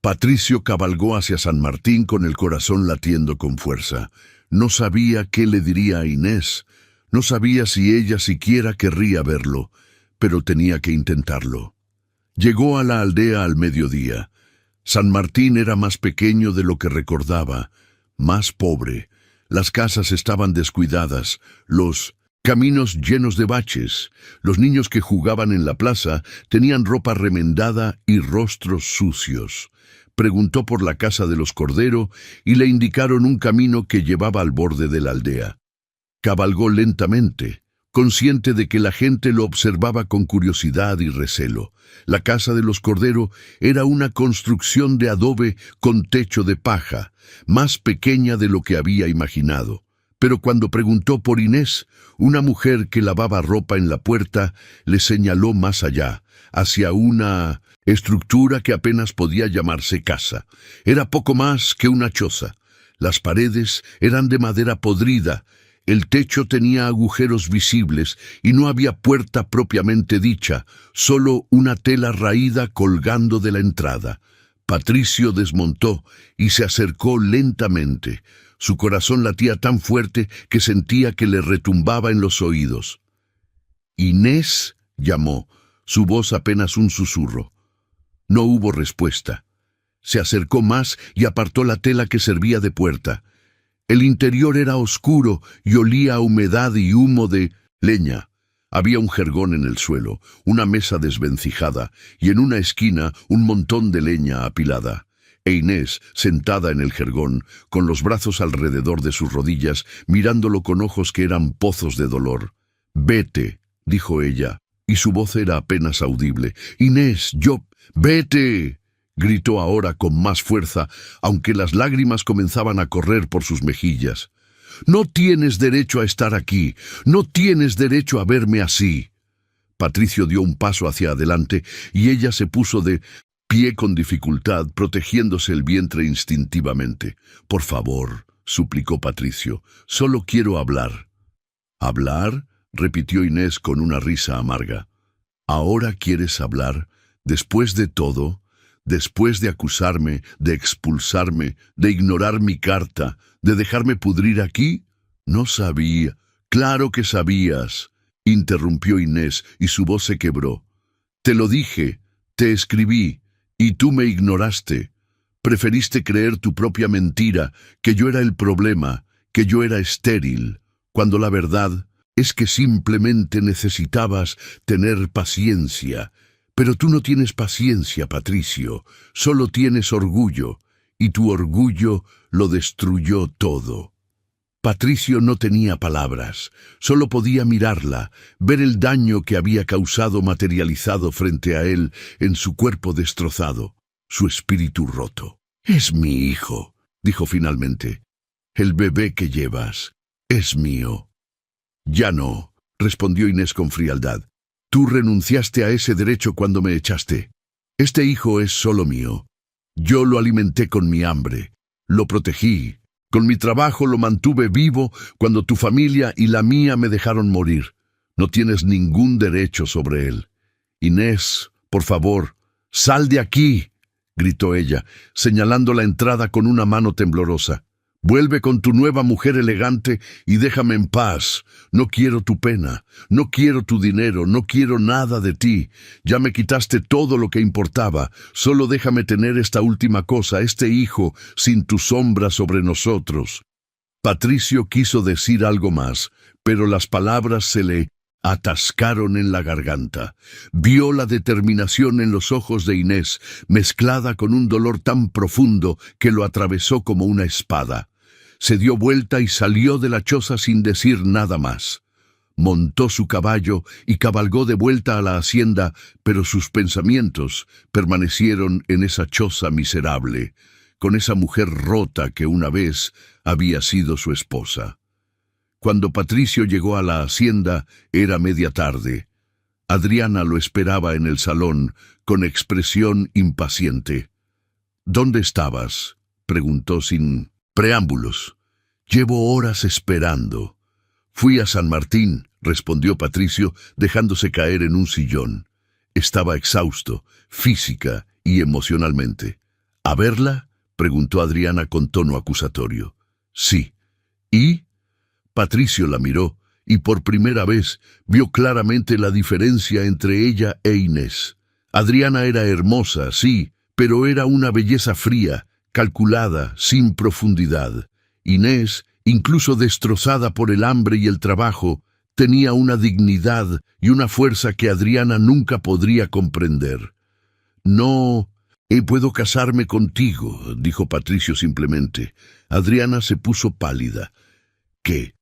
Patricio cabalgó hacia San Martín con el corazón latiendo con fuerza. No sabía qué le diría a Inés. No sabía si ella siquiera querría verlo, pero tenía que intentarlo. Llegó a la aldea al mediodía. San Martín era más pequeño de lo que recordaba, más pobre. Las casas estaban descuidadas, los Caminos llenos de baches. Los niños que jugaban en la plaza tenían ropa remendada y rostros sucios. Preguntó por la casa de los Cordero y le indicaron un camino que llevaba al borde de la aldea. Cabalgó lentamente, consciente de que la gente lo observaba con curiosidad y recelo. La casa de los Cordero era una construcción de adobe con techo de paja, más pequeña de lo que había imaginado. Pero cuando preguntó por Inés, una mujer que lavaba ropa en la puerta le señaló más allá, hacia una estructura que apenas podía llamarse casa. Era poco más que una choza. Las paredes eran de madera podrida, el techo tenía agujeros visibles y no había puerta propiamente dicha, solo una tela raída colgando de la entrada. Patricio desmontó y se acercó lentamente. Su corazón latía tan fuerte que sentía que le retumbaba en los oídos. «Inés», llamó, su voz apenas un susurro. No hubo respuesta. Se acercó más y apartó la tela que servía de puerta. El interior era oscuro y olía a humedad y humo de leña. Había un jergón en el suelo, una mesa desvencijada y en una esquina un montón de leña apilada. E Inés, sentada en el jergón, con los brazos alrededor de sus rodillas, mirándolo con ojos que eran pozos de dolor. «Vete», dijo ella, y su voz era apenas audible. «Inés, vete», gritó ahora con más fuerza, aunque las lágrimas comenzaban a correr por sus mejillas. «No tienes derecho a estar aquí, no tienes derecho a verme así». Patricio dio un paso hacia adelante y ella se puso de pie con dificultad, protegiéndose el vientre instintivamente. «Por favor», suplicó Patricio, «solo quiero hablar». «¿Hablar?», repitió Inés con una risa amarga. «¿Ahora quieres hablar? Después de todo, después de acusarme, de expulsarme, de ignorar mi carta, de dejarme pudrir aquí? No sabía». «Claro que sabías», interrumpió Inés y su voz se quebró. «Te lo dije, te escribí. Y tú me ignoraste. Preferiste creer tu propia mentira, que yo era el problema, que yo era estéril, cuando la verdad es que simplemente necesitabas tener paciencia. Pero tú no tienes paciencia, Patricio, solo tienes orgullo, y tu orgullo lo destruyó todo». Patricio no tenía palabras, solo podía mirarla, ver el daño que había causado materializado frente a él en su cuerpo destrozado, su espíritu roto. «Es mi hijo», dijo finalmente. «El bebé que llevas es mío». «Ya no», respondió Inés con frialdad. «Tú renunciaste a ese derecho cuando me echaste. Este hijo es solo mío. Yo lo alimenté con mi hambre, lo protegí. Con mi trabajo lo mantuve vivo cuando tu familia y la mía me dejaron morir. No tienes ningún derecho sobre él. Inés, por favor, sal de aquí», gritó ella, señalando la entrada con una mano temblorosa. «Vuelve con tu nueva mujer elegante y déjame en paz. No quiero tu pena, no quiero tu dinero, no quiero nada de ti. Ya me quitaste todo lo que importaba. Solo déjame tener esta última cosa, este hijo, sin tu sombra sobre nosotros». Patricio quiso decir algo más, pero las palabras se le atascaron en la garganta. Vio la determinación en los ojos de Inés, mezclada con un dolor tan profundo que lo atravesó como una espada. Se dio vuelta y salió de la choza sin decir nada más. Montó su caballo y cabalgó de vuelta a la hacienda, pero sus pensamientos permanecieron en esa choza miserable, con esa mujer rota que una vez había sido su esposa. Cuando Patricio llegó a la hacienda, era media tarde. Adriana lo esperaba en el salón, con expresión impaciente. «¿Dónde estabas?», preguntó sin preámbulos. «Llevo horas esperando». «Fui a San Martín», respondió Patricio, dejándose caer en un sillón. Estaba exhausto, física y emocionalmente. «¿A verla?», preguntó Adriana con tono acusatorio. «Sí». «¿Y?». Patricio la miró y por primera vez vio claramente la diferencia entre ella e Inés. Adriana era hermosa, sí, pero era una belleza fría, calculada, sin profundidad. Inés, incluso destrozada por el hambre y el trabajo, tenía una dignidad y una fuerza que Adriana nunca podría comprender. No puedo casarme contigo, dijo Patricio simplemente. Adriana se puso pálida. ¿Qué?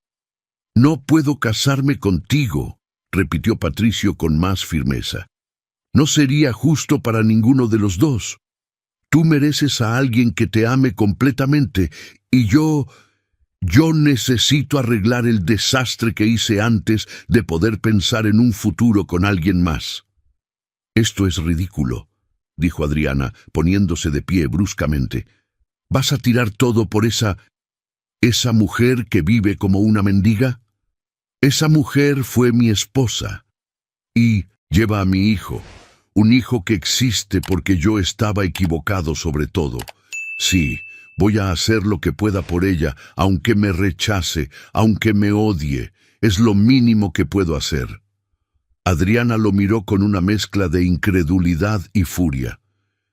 No puedo casarme contigo, repitió Patricio con más firmeza. No sería justo para ninguno de los dos. Tú mereces a alguien que te ame completamente y yo necesito arreglar el desastre que hice antes de poder pensar en un futuro con alguien más. Esto es ridículo, dijo Adriana, poniéndose de pie bruscamente. ¿Vas a tirar todo por esa mujer que vive como una mendiga? Esa mujer fue mi esposa y lleva a mi hijo, un hijo que existe porque yo estaba equivocado sobre todo. Sí, voy a hacer lo que pueda por ella, aunque me rechace, aunque me odie. Es lo mínimo que puedo hacer. Adriana lo miró con una mezcla de incredulidad y furia.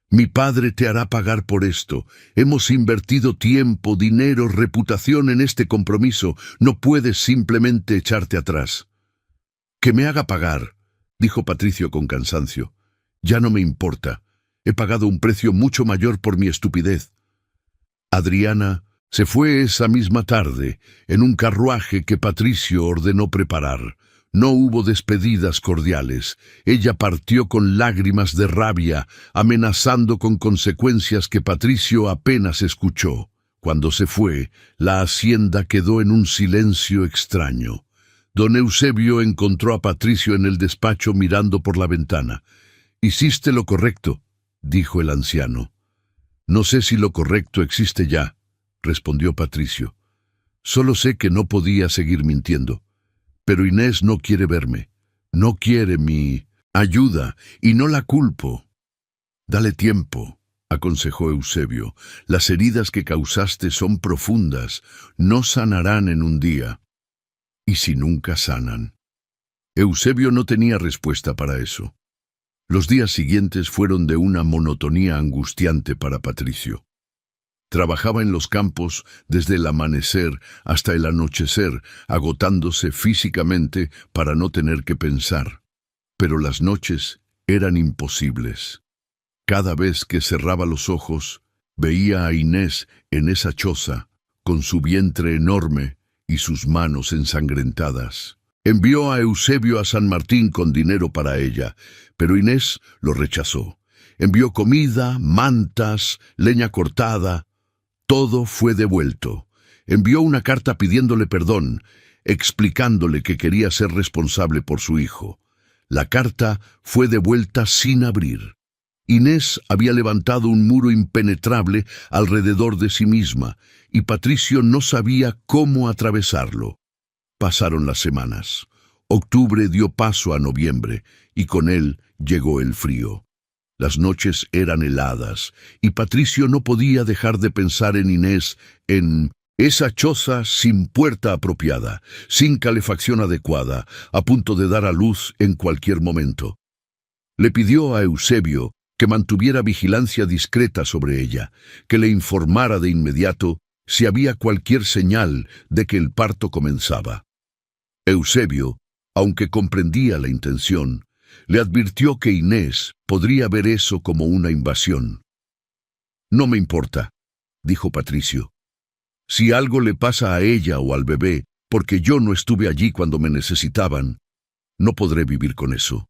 Mi padre te hará pagar por esto. Hemos invertido tiempo, dinero, reputación en este compromiso. No puedes simplemente echarte atrás. Que me haga pagar, dijo Patricio con cansancio. Ya no me importa. He pagado un precio mucho mayor por mi estupidez. Adriana se fue esa misma tarde en un carruaje que Patricio ordenó preparar. No hubo despedidas cordiales. Ella partió con lágrimas de rabia, amenazando con consecuencias que Patricio apenas escuchó. Cuando se fue, la hacienda quedó en un silencio extraño. Don Eusebio encontró a Patricio en el despacho mirando por la ventana. «Hiciste lo correcto», dijo el anciano. «No sé si lo correcto existe ya», respondió Patricio. «Solo sé que no podía seguir mintiendo. Pero Inés no quiere verme, no quiere mi ayuda y no la culpo». «Dale tiempo», aconsejó Eusebio. «Las heridas que causaste son profundas, no sanarán en un día». «¿Y si nunca sanan?». Eusebio no tenía respuesta para eso. Los días siguientes fueron de una monotonía angustiante para Patricio. Trabajaba en los campos desde el amanecer hasta el anochecer, agotándose físicamente para no tener que pensar. Pero las noches eran imposibles. Cada vez que cerraba los ojos, veía a Inés en esa choza, con su vientre enorme y sus manos ensangrentadas. Envió a Eusebio a San Martín con dinero para ella, pero Inés lo rechazó. Envió comida, mantas, leña cortada. Todo fue devuelto. Envió una carta pidiéndole perdón, explicándole que quería ser responsable por su hijo. La carta fue devuelta sin abrir. Inés había levantado un muro impenetrable alrededor de sí misma, y Patricio no sabía cómo atravesarlo. Pasaron las semanas. Octubre dio paso a noviembre, y con él llegó el frío. Las noches eran heladas, y Patricio no podía dejar de pensar en Inés, en esa choza sin puerta apropiada, sin calefacción adecuada, a punto de dar a luz en cualquier momento. Le pidió a Eusebio que mantuviera vigilancia discreta sobre ella, que le informara de inmediato si había cualquier señal de que el parto comenzaba. Eusebio, aunque comprendía la intención, le advirtió que Inés podría ver eso como una invasión. «No me importa», dijo Patricio. «Si algo le pasa a ella o al bebé, porque yo no estuve allí cuando me necesitaban, no podré vivir con eso».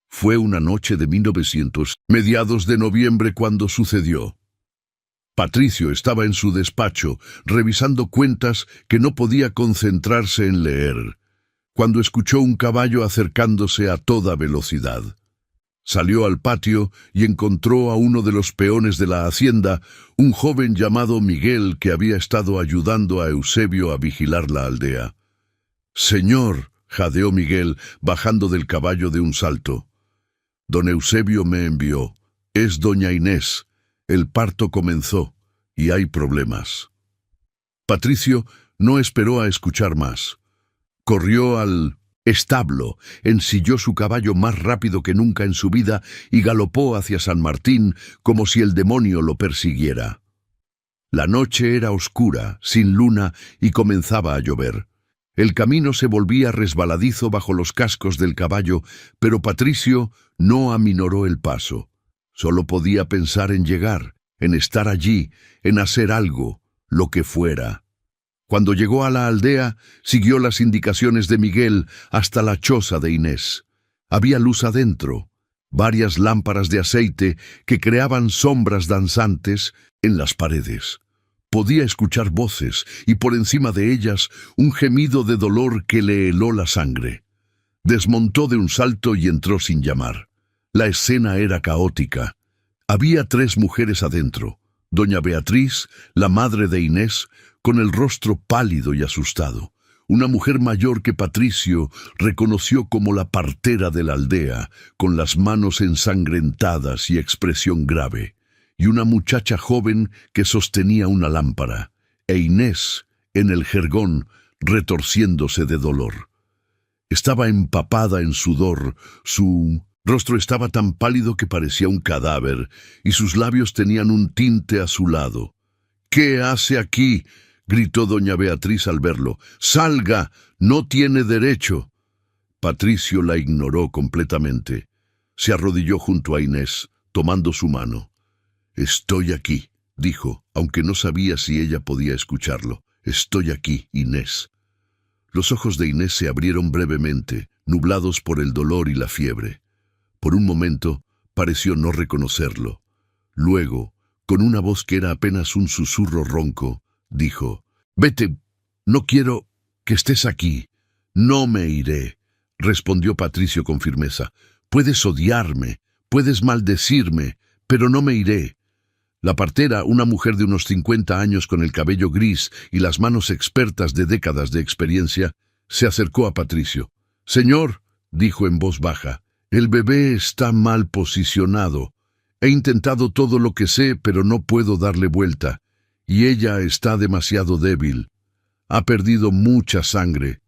Fue una noche de 1900, mediados de noviembre, cuando sucedió. Patricio estaba en su despacho, revisando cuentas que no podía concentrarse en leer, cuando escuchó un caballo acercándose a toda velocidad. Salió al patio y encontró a uno de los peones de la hacienda, un joven llamado Miguel que había estado ayudando a Eusebio a vigilar la aldea. «Señor», jadeó Miguel, bajando del caballo de un salto. «Don Eusebio me envió. Es doña Inés. El parto comenzó y hay problemas». Patricio no esperó a escuchar más. Corrió al establo, ensilló su caballo más rápido que nunca en su vida y galopó hacia San Martín como si el demonio lo persiguiera. La noche era oscura, sin luna, y comenzaba a llover. El camino se volvía resbaladizo bajo los cascos del caballo, pero Patricio no aminoró el paso. Solo podía pensar en llegar, en estar allí, en hacer algo, lo que fuera. Cuando llegó a la aldea, siguió las indicaciones de Miguel hasta la choza de Inés. Había luz adentro, varias lámparas de aceite que creaban sombras danzantes en las paredes. Podía escuchar voces y por encima de ellas un gemido de dolor que le heló la sangre. Desmontó de un salto y entró sin llamar. La escena era caótica. Había 3 mujeres adentro. Doña Beatriz, la madre de Inés, con el rostro pálido y asustado. Una mujer mayor que Patricio reconoció como la partera de la aldea, con las manos ensangrentadas y expresión grave. Y una muchacha joven que sostenía una lámpara, e Inés, en el jergón, retorciéndose de dolor. Estaba empapada en sudor, su rostro estaba tan pálido que parecía un cadáver, y sus labios tenían un tinte azulado. «¿Qué hace aquí?», gritó doña Beatriz al verlo. «¡Salga! ¡No tiene derecho!». Patricio la ignoró completamente. Se arrodilló junto a Inés, tomando su mano. «Estoy aquí», dijo, aunque no sabía si ella podía escucharlo. «Estoy aquí, Inés». Los ojos de Inés se abrieron brevemente, nublados por el dolor y la fiebre. Por un momento, pareció no reconocerlo. Luego, con una voz que era apenas un susurro ronco, dijo: «Vete, no quiero que estés aquí». «No me iré», respondió Patricio con firmeza. «Puedes odiarme, puedes maldecirme, pero no me iré». La partera, una mujer de unos 50 años con el cabello gris y las manos expertas de décadas de experiencia, se acercó a Patricio. «Señor», dijo en voz baja, «el bebé está mal posicionado. He intentado todo lo que sé, pero no puedo darle vuelta. Y ella está demasiado débil. Ha perdido mucha sangre.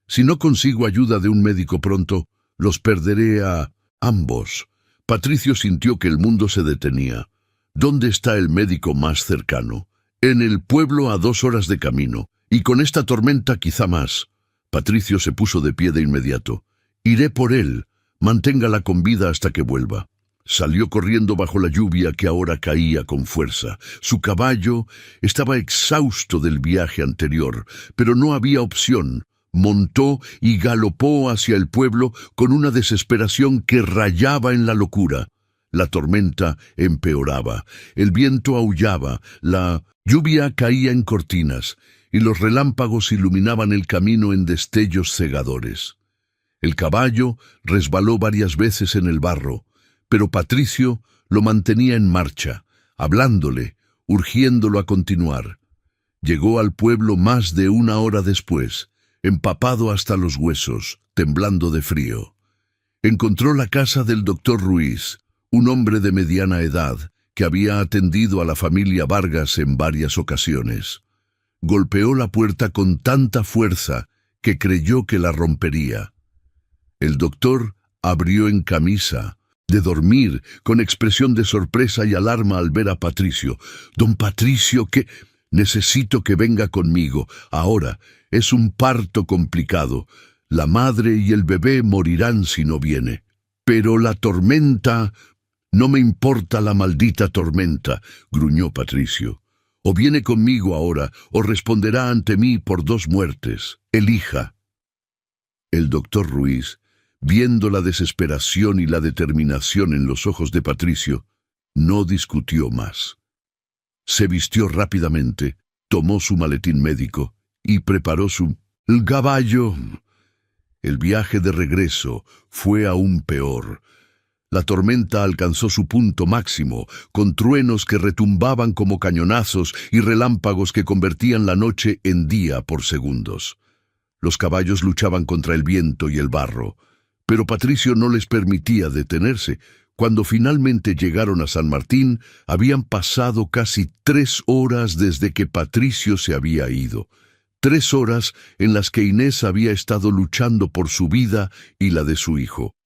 Si no consigo ayuda de un médico pronto, los perderé a ambos». Patricio sintió que el mundo se detenía. ¿Dónde está el médico más cercano? En el pueblo a 2 horas de camino, y con esta tormenta quizá más. Patricio se puso de pie de inmediato. «Iré por él. Manténgala con vida hasta que vuelva». Salió corriendo bajo la lluvia que ahora caía con fuerza. Su caballo estaba exhausto del viaje anterior, pero no había opción. Montó y galopó hacia el pueblo con una desesperación que rayaba en la locura. La tormenta empeoraba, el viento aullaba, la lluvia caía en cortinas, y los relámpagos iluminaban el camino en destellos cegadores. El caballo resbaló varias veces en el barro, pero Patricio lo mantenía en marcha, hablándole, urgiéndolo a continuar. Llegó al pueblo más de 1 hora después, empapado hasta los huesos, temblando de frío. Encontró la casa del doctor Ruiz, un hombre de mediana edad que había atendido a la familia Vargas en varias ocasiones. Golpeó la puerta con tanta fuerza que creyó que la rompería. El doctor abrió en camisa, de dormir, con expresión de sorpresa y alarma al ver a Patricio. «Don Patricio, ¿qué? Necesito que venga conmigo. Ahora, es un parto complicado. La madre y el bebé morirán si no viene. Pero la tormenta...». «No me importa la maldita tormenta», gruñó Patricio. «O viene conmigo ahora, o responderá ante mí por 2 muertes. Elija». El doctor Ruiz, viendo la desesperación y la determinación en los ojos de Patricio, no discutió más. Se vistió rápidamente, tomó su maletín médico y preparó su caballo. El viaje de regreso fue aún peor. La tormenta alcanzó su punto máximo, con truenos que retumbaban como cañonazos y relámpagos que convertían la noche en día por segundos. Los caballos luchaban contra el viento y el barro, pero Patricio no les permitía detenerse. Cuando finalmente llegaron a San Martín, habían pasado casi 3 horas desde que Patricio se había ido. 3 horas en las que Inés había estado luchando por su vida y la de su hijo.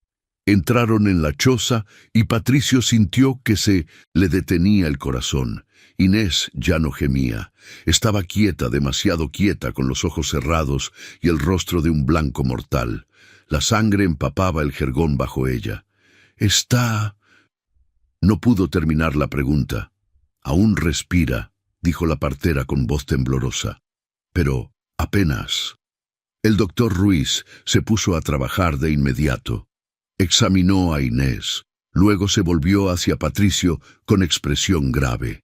Entraron en la choza y Patricio sintió que se le detenía el corazón. Inés ya no gemía. Estaba quieta, demasiado quieta, con los ojos cerrados y el rostro de un blanco mortal. La sangre empapaba el jergón bajo ella. «Está...» No pudo terminar la pregunta. «Aún respira», dijo la partera con voz temblorosa. «Pero apenas». El doctor Ruiz se puso a trabajar de inmediato. Examinó a Inés. Luego se volvió hacia Patricio con expresión grave.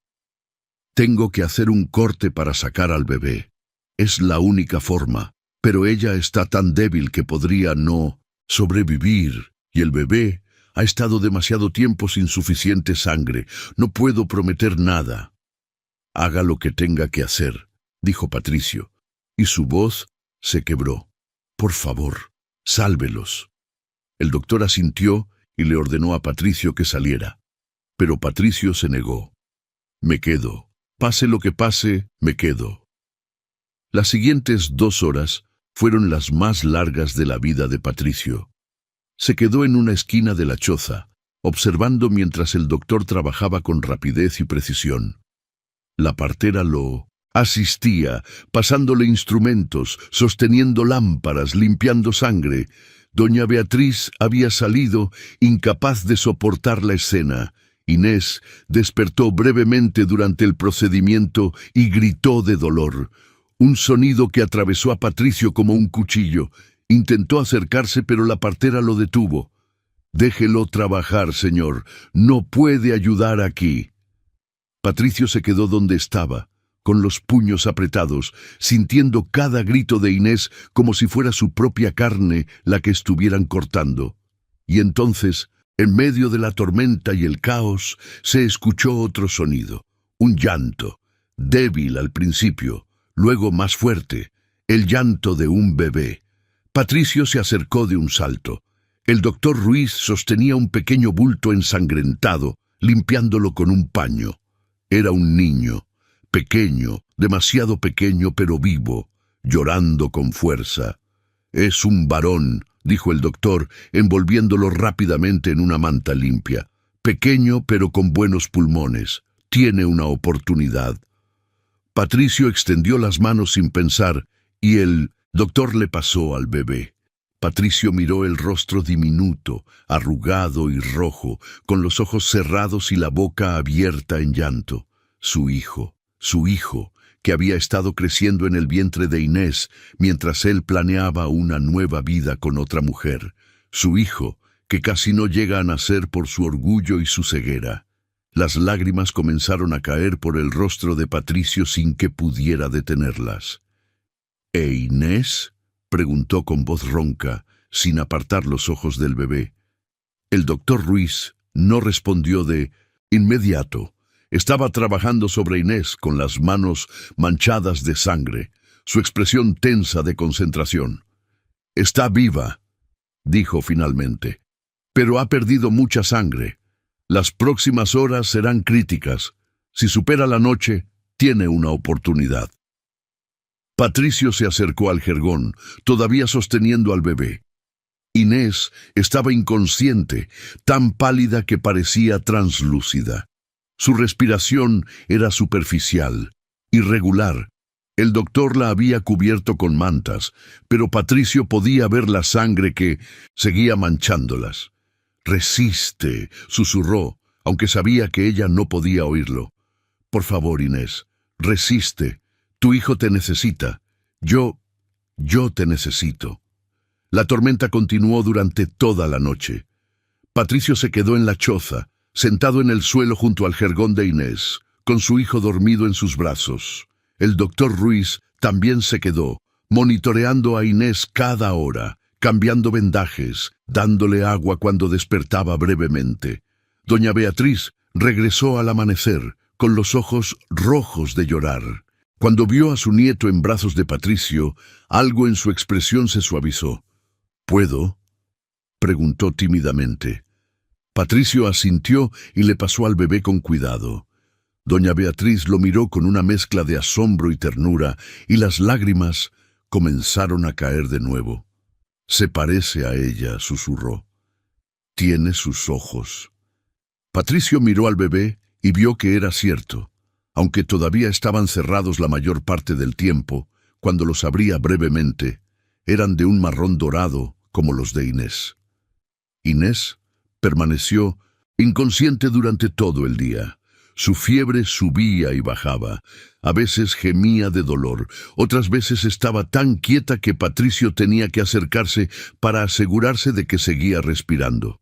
«Tengo que hacer un corte para sacar al bebé. Es la única forma, pero ella está tan débil que podría no sobrevivir, y el bebé ha estado demasiado tiempo sin suficiente sangre. No puedo prometer nada». «Haga lo que tenga que hacer», dijo Patricio, y su voz se quebró. «Por favor, sálvelos». El doctor asintió y le ordenó a Patricio que saliera. Pero Patricio se negó. «Me quedo. Pase lo que pase, me quedo». Las siguientes 2 horas fueron las más largas de la vida de Patricio. Se quedó en una esquina de la choza, observando mientras el doctor trabajaba con rapidez y precisión. La partera lo asistía, pasándole instrumentos, sosteniendo lámparas, limpiando sangre. Doña Beatriz había salido, incapaz de soportar la escena. Inés despertó brevemente durante el procedimiento y gritó de dolor. Un sonido que atravesó a Patricio como un cuchillo. Intentó acercarse, pero la partera lo detuvo. «Déjelo trabajar, señor. No puede ayudar aquí». Patricio se quedó donde estaba, con los puños apretados, sintiendo cada grito de Inés como si fuera su propia carne la que estuvieran cortando. Y entonces, en medio de la tormenta y el caos, se escuchó otro sonido, un llanto, débil al principio, luego más fuerte, el llanto de un bebé. Patricio se acercó de un salto. El doctor Ruiz sostenía un pequeño bulto ensangrentado, limpiándolo con un paño. Era un niño, pequeño, demasiado pequeño pero vivo, llorando con fuerza. «Es un varón», dijo el doctor, envolviéndolo rápidamente en una manta limpia. «Pequeño pero con buenos pulmones. Tiene una oportunidad». Patricio extendió las manos sin pensar y el doctor le pasó al bebé. Patricio miró el rostro diminuto, arrugado y rojo, con los ojos cerrados y la boca abierta en llanto. Su hijo, que había estado creciendo en el vientre de Inés mientras él planeaba una nueva vida con otra mujer. Su hijo, que casi no llega a nacer por su orgullo y su ceguera. Las lágrimas comenzaron a caer por el rostro de Patricio sin que pudiera detenerlas. «¿E Inés?», preguntó con voz ronca, sin apartar los ojos del bebé. El doctor Ruiz no respondió de inmediato. Estaba trabajando sobre Inés con las manos manchadas de sangre, su expresión tensa de concentración. «Está viva», dijo finalmente, «pero ha perdido mucha sangre. Las próximas horas serán críticas. Si supera la noche, tiene una oportunidad». Patricio se acercó al jergón, todavía sosteniendo al bebé. Inés estaba inconsciente, tan pálida que parecía translúcida. Su respiración era superficial, irregular. El doctor la había cubierto con mantas, pero Patricio podía ver la sangre que seguía manchándolas. «Resiste», susurró, aunque sabía que ella no podía oírlo. «Por favor, Inés, resiste. Tu hijo te necesita. Yo te necesito». La tormenta continuó durante toda la noche. Patricio se quedó en la choza, sentado en el suelo junto al jergón de Inés, con su hijo dormido en sus brazos. El doctor Ruiz también se quedó, monitoreando a Inés cada hora, cambiando vendajes, dándole agua cuando despertaba brevemente. Doña Beatriz regresó al amanecer, con los ojos rojos de llorar. Cuando vio a su nieto en brazos de Patricio, algo en su expresión se suavizó. «¿Puedo?», preguntó tímidamente. Patricio asintió y le pasó al bebé con cuidado. Doña Beatriz lo miró con una mezcla de asombro y ternura, y las lágrimas comenzaron a caer de nuevo. «Se parece a ella», susurró. Tiene sus ojos. Patricio miró al bebé y vio que era cierto. Aunque todavía estaban cerrados la mayor parte del tiempo, cuando los abría brevemente, eran de un marrón dorado como los de Inés. Inés permaneció inconsciente durante todo el día. Su fiebre subía y bajaba. A veces gemía de dolor, otras veces estaba tan quieta que Patricio tenía que acercarse para asegurarse de que seguía respirando.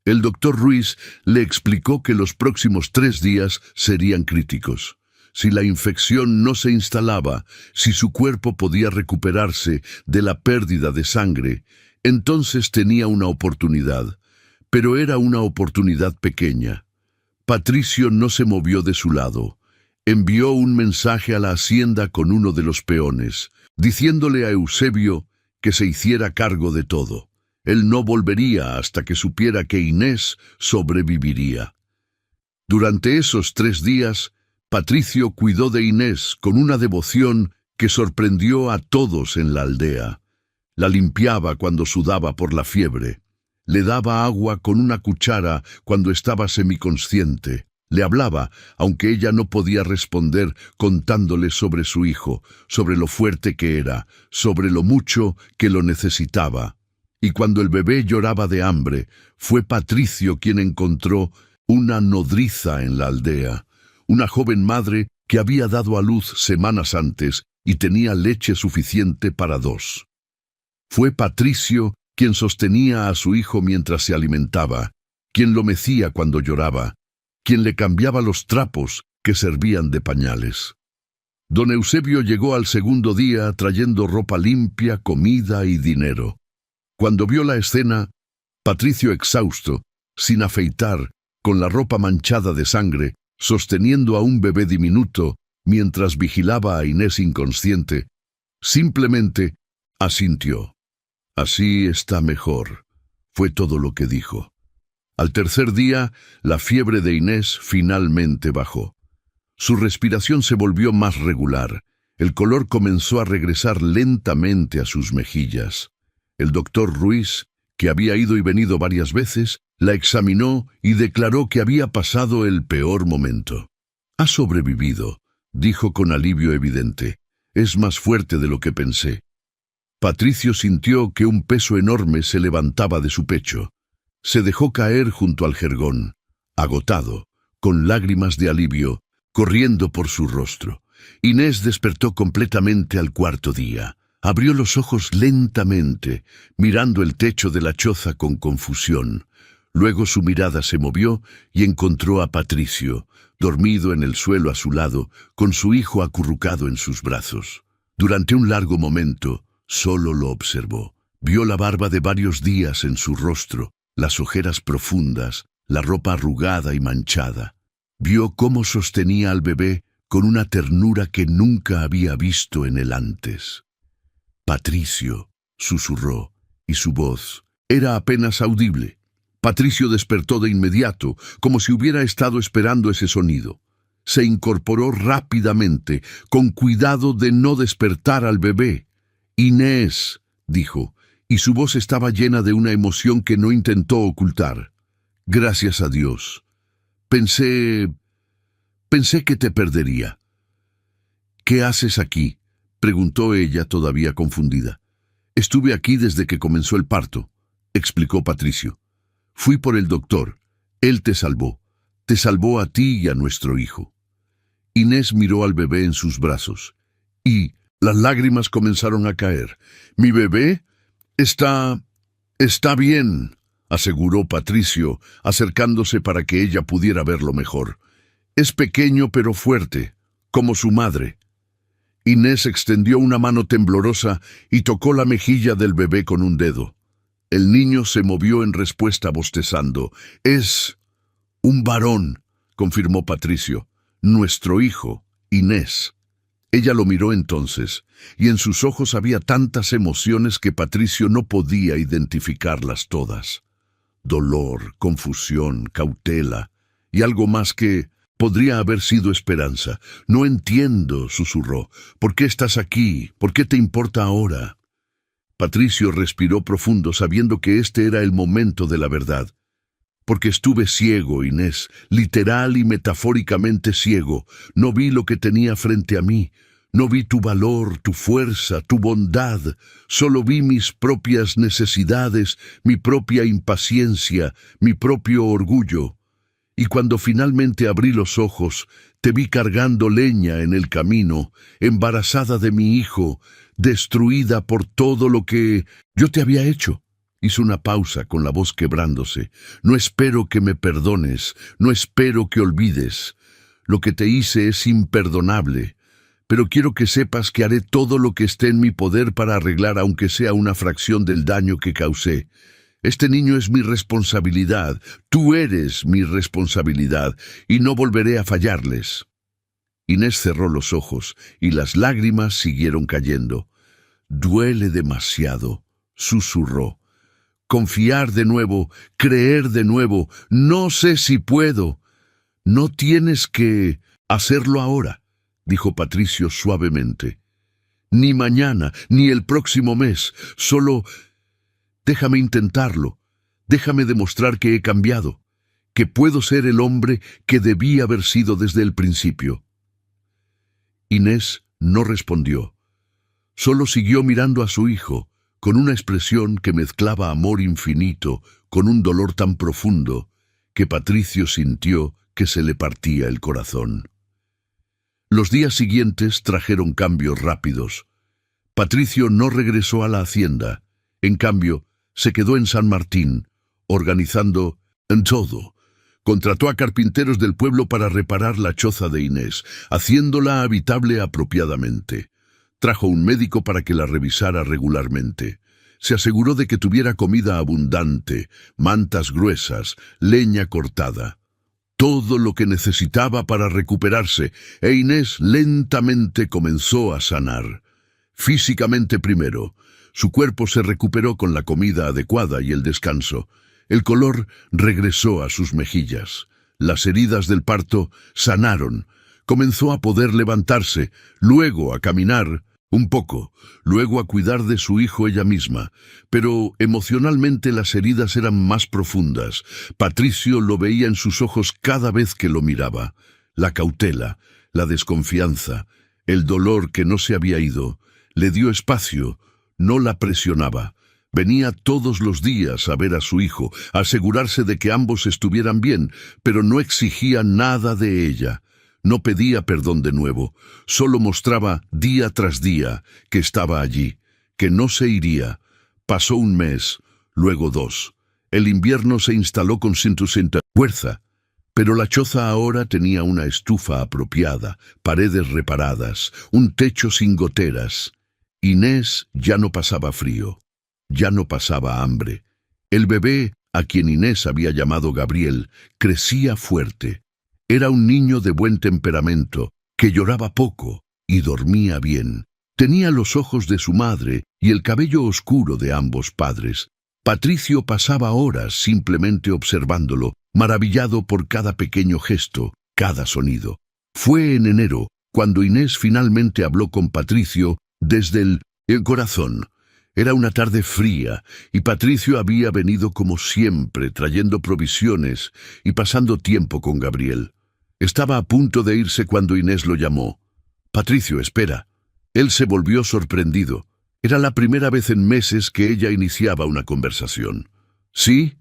El doctor Ruiz le explicó que los próximos 3 días serían críticos. Si la infección no se instalaba, si su cuerpo podía recuperarse de la pérdida de sangre, entonces tenía una oportunidad, pero era una oportunidad pequeña. Patricio no se movió de su lado. Envió un mensaje a la hacienda con uno de los peones, diciéndole a Eusebio que se hiciera cargo de todo. Él no volvería hasta que supiera que Inés sobreviviría. Durante esos 3 días, Patricio cuidó de Inés con una devoción que sorprendió a todos en la aldea. La limpiaba cuando sudaba por la fiebre. Le daba agua con una cuchara cuando estaba semiconsciente. Le hablaba, aunque ella no podía responder, contándole sobre su hijo, sobre lo fuerte que era, sobre lo mucho que lo necesitaba. Y cuando el bebé lloraba de hambre, fue Patricio quien encontró una nodriza en la aldea, una joven madre que había dado a luz semanas antes y tenía leche suficiente para 2. Fue Patricio quien sostenía a su hijo mientras se alimentaba, quien lo mecía cuando lloraba, quien le cambiaba los trapos que servían de pañales. Don Eusebio llegó al segundo día trayendo ropa limpia, comida y dinero. Cuando vio la escena, Patricio exhausto, sin afeitar, con la ropa manchada de sangre, sosteniendo a un bebé diminuto mientras vigilaba a Inés inconsciente, simplemente asintió. Así está mejor, fue todo lo que dijo. Al tercer día, la fiebre de Inés finalmente bajó. Su respiración se volvió más regular. El color comenzó a regresar lentamente a sus mejillas. El doctor Ruiz, que había ido y venido varias veces, la examinó y declaró que había pasado el peor momento. «Ha sobrevivido», dijo con alivio evidente. «Es más fuerte de lo que pensé». Patricio sintió que un peso enorme se levantaba de su pecho. Se dejó caer junto al jergón, agotado, con lágrimas de alivio, corriendo por su rostro. Inés despertó completamente al 4.º día. Abrió los ojos lentamente, mirando el techo de la choza con confusión. Luego su mirada se movió y encontró a Patricio, dormido en el suelo a su lado, con su hijo acurrucado en sus brazos. Durante un largo momento, solo lo observó. Vio la barba de varios días en su rostro, las ojeras profundas, la ropa arrugada y manchada. Vio cómo sostenía al bebé con una ternura que nunca había visto en él antes. «Patricio», susurró, y su voz era apenas audible. Patricio despertó de inmediato, como si hubiera estado esperando ese sonido. Se incorporó rápidamente, con cuidado de no despertar al bebé. «Inés», dijo, y su voz estaba llena de una emoción que no intentó ocultar. «Gracias a Dios. Pensé que te perdería». «¿Qué haces aquí?», preguntó ella todavía confundida. «Estuve aquí desde que comenzó el parto», explicó Patricio. «Fui por el doctor. Él te salvó a ti y a nuestro hijo». Inés miró al bebé en sus brazos, y las lágrimas comenzaron a caer. «¿Mi bebé? Está bien», aseguró Patricio, acercándose para que ella pudiera verlo mejor. «Es pequeño pero fuerte, como su madre». Inés extendió una mano temblorosa y tocó la mejilla del bebé con un dedo. El niño se movió en respuesta bostezando. «Es un varón», confirmó Patricio. «Nuestro hijo, Inés». Ella lo miró entonces, y en sus ojos había tantas emociones que Patricio no podía identificarlas todas. Dolor, confusión, cautela, y algo más que podría haber sido esperanza. «No entiendo», susurró. «¿Por qué estás aquí? ¿Por qué te importa ahora?» Patricio respiró profundo, sabiendo que este era el momento de la verdad. Porque estuve ciego, Inés, literal y metafóricamente ciego. No vi lo que tenía frente a mí. No vi tu valor, tu fuerza, tu bondad. Solo vi mis propias necesidades, mi propia impaciencia, mi propio orgullo. Y cuando finalmente abrí los ojos, te vi cargando leña en el camino, embarazada de mi hijo, destruida por todo lo que yo te había hecho. Hizo una pausa con la voz quebrándose. No espero que me perdones, no espero que olvides. Lo que te hice es imperdonable, pero quiero que sepas que haré todo lo que esté en mi poder para arreglar aunque sea una fracción del daño que causé. Este niño es mi responsabilidad, tú eres mi responsabilidad, y no volveré a fallarles. Inés cerró los ojos, y las lágrimas siguieron cayendo. Duele demasiado, susurró. Confiar de nuevo, creer de nuevo, no sé si puedo. No tienes que hacerlo ahora, dijo Patricio suavemente. Ni mañana, ni el próximo mes, solo déjame intentarlo, déjame demostrar que he cambiado, que puedo ser el hombre que debí haber sido desde el principio. Inés no respondió, solo siguió mirando a su hijo, con una expresión que mezclaba amor infinito con un dolor tan profundo que Patricio sintió que se le partía el corazón. Los días siguientes trajeron cambios rápidos. Patricio no regresó a la hacienda, en cambio, se quedó en San Martín, organizando en todo. Contrató a carpinteros del pueblo para reparar la choza de Inés, haciéndola habitable apropiadamente. Trajo un médico para que la revisara regularmente. Se aseguró de que tuviera comida abundante, mantas gruesas, leña cortada. Todo lo que necesitaba para recuperarse, e Inés lentamente comenzó a sanar. Físicamente primero. Su cuerpo se recuperó con la comida adecuada y el descanso. El color regresó a sus mejillas. Las heridas del parto sanaron. Comenzó a poder levantarse, luego a caminar un poco, luego a cuidar de su hijo ella misma. Pero emocionalmente las heridas eran más profundas. Patricio lo veía en sus ojos cada vez que lo miraba. La cautela, la desconfianza, el dolor que no se había ido. Le dio espacio, no la presionaba. Venía todos los días a ver a su hijo, a asegurarse de que ambos estuvieran bien, pero no exigía nada de ella. No pedía perdón de nuevo, solo mostraba día tras día que estaba allí, que no se iría. Pasó un mes, luego 2. El invierno se instaló con suficiente fuerza, pero la choza ahora tenía una estufa apropiada, paredes reparadas, un techo sin goteras. Inés ya no pasaba frío, ya no pasaba hambre. El bebé, a quien Inés había llamado Gabriel, crecía fuerte. Era un niño de buen temperamento, que lloraba poco y dormía bien. Tenía los ojos de su madre y el cabello oscuro de ambos padres. Patricio pasaba horas simplemente observándolo, maravillado por cada pequeño gesto, cada sonido. Fue en enero cuando Inés finalmente habló con Patricio desde el corazón. Era una tarde fría y Patricio había venido como siempre, trayendo provisiones y pasando tiempo con Gabriel. Estaba a punto de irse cuando Inés lo llamó. «Patricio, espera». Él se volvió sorprendido. Era la primera vez en meses que ella iniciaba una conversación. «¿Sí?»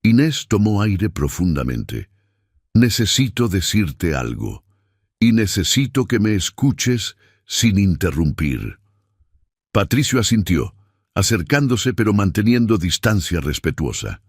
Inés tomó aire profundamente. «Necesito decirte algo, y necesito que me escuches sin interrumpir». Patricio asintió, acercándose pero manteniendo distancia respetuosa.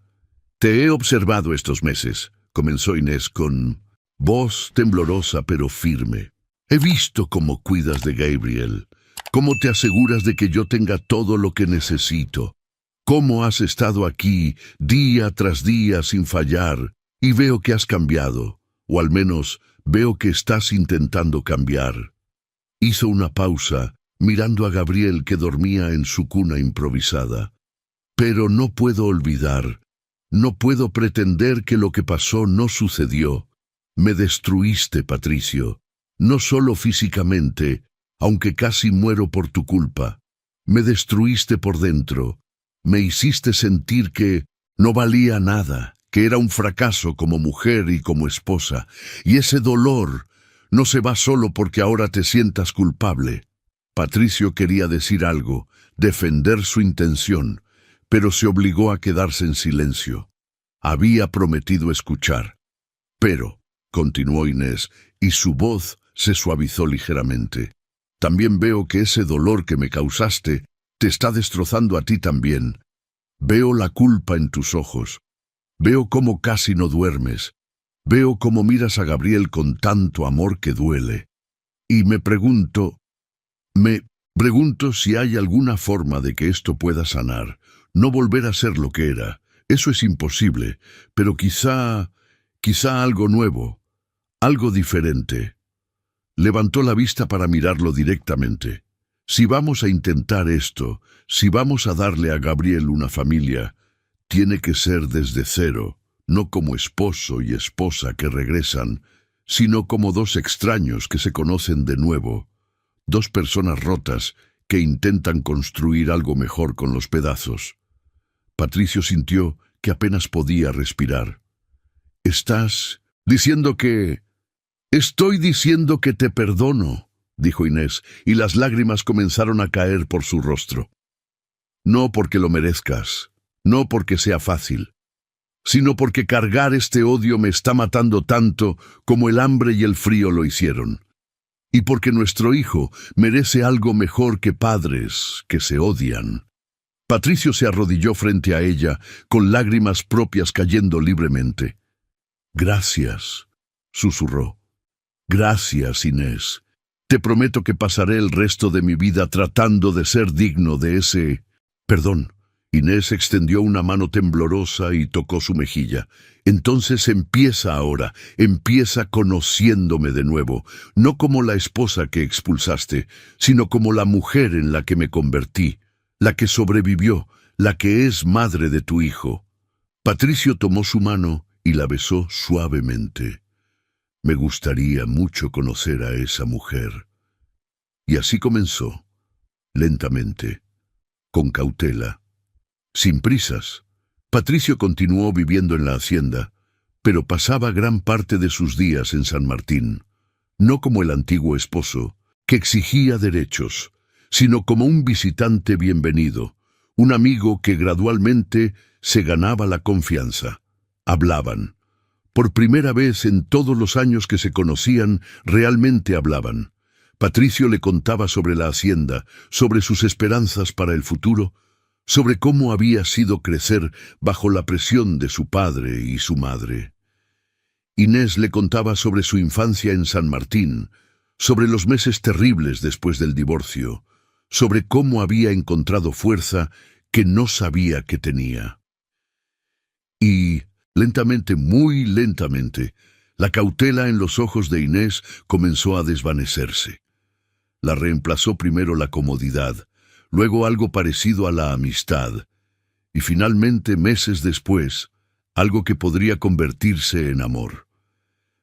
«Te he observado estos meses», comenzó Inés con voz temblorosa pero firme. «He visto cómo cuidas de Gabriel, cómo te aseguras de que yo tenga todo lo que necesito, cómo has estado aquí día tras día sin fallar, y veo que has cambiado, o al menos veo que estás intentando cambiar». Hizo una pausa, mirando a Gabriel que dormía en su cuna improvisada. «Pero no puedo olvidar, no puedo pretender que lo que pasó no sucedió. Me destruiste, Patricio, no solo físicamente, aunque casi muero por tu culpa. Me destruiste por dentro. Me hiciste sentir que no valía nada, que era un fracaso como mujer y como esposa. Y ese dolor no se va solo porque ahora te sientas culpable. Patricio quería decir algo, defender su intención, pero se obligó a quedarse en silencio. Había prometido escuchar. Pero, continuó Inés, y su voz se suavizó ligeramente, también veo que ese dolor que me causaste te está destrozando a ti también. Veo la culpa en tus ojos. Veo cómo casi no duermes. Veo cómo miras a Gabriel con tanto amor que duele. Y me pregunto si hay alguna forma de que esto pueda sanar, no volver a ser lo que era. Eso es imposible, pero quizá algo nuevo, algo diferente. Levantó la vista para mirarlo directamente. Si vamos a intentar esto, si vamos a darle a Gabriel una familia, tiene que ser desde cero, no como esposo y esposa que regresan, sino como dos extraños que se conocen de nuevo, dos personas rotas que intentan construir algo mejor con los pedazos. Patricio sintió que apenas podía respirar. «¿Estás diciendo que...?» «Estoy diciendo que te perdono», dijo Inés, y las lágrimas comenzaron a caer por su rostro. «No porque lo merezcas, no porque sea fácil, sino porque cargar este odio me está matando tanto como el hambre y el frío lo hicieron. Y porque nuestro hijo merece algo mejor que padres que se odian». Patricio se arrodilló frente a ella, con lágrimas propias cayendo libremente. «Gracias», susurró. «Gracias, Inés. Te prometo que pasaré el resto de mi vida tratando de ser digno de ese... Perdón». Inés extendió una mano temblorosa y tocó su mejilla. «Entonces empieza ahora, empieza conociéndome de nuevo, no como la esposa que expulsaste, sino como la mujer en la que me convertí, la que sobrevivió, la que es madre de tu hijo». Patricio tomó su mano y la besó suavemente. «Me gustaría mucho conocer a esa mujer». Y así comenzó, lentamente, con cautela, sin prisas. Patricio continuó viviendo en la hacienda, pero pasaba gran parte de sus días en San Martín, no como el antiguo esposo, que exigía derechos, sino como un visitante bienvenido, un amigo que gradualmente se ganaba la confianza. Hablaban. Por primera vez en todos los años que se conocían, realmente hablaban. Patricio le contaba sobre la hacienda, sobre sus esperanzas para el futuro, sobre cómo había sido crecer bajo la presión de su padre y su madre. Inés le contaba sobre su infancia en San Martín, sobre los meses terribles después del divorcio, sobre cómo había encontrado fuerza que no sabía que tenía. Y, lentamente, muy lentamente, la cautela en los ojos de Inés comenzó a desvanecerse. La reemplazó primero la comodidad, luego algo parecido a la amistad, y finalmente, meses después, algo que podría convertirse en amor.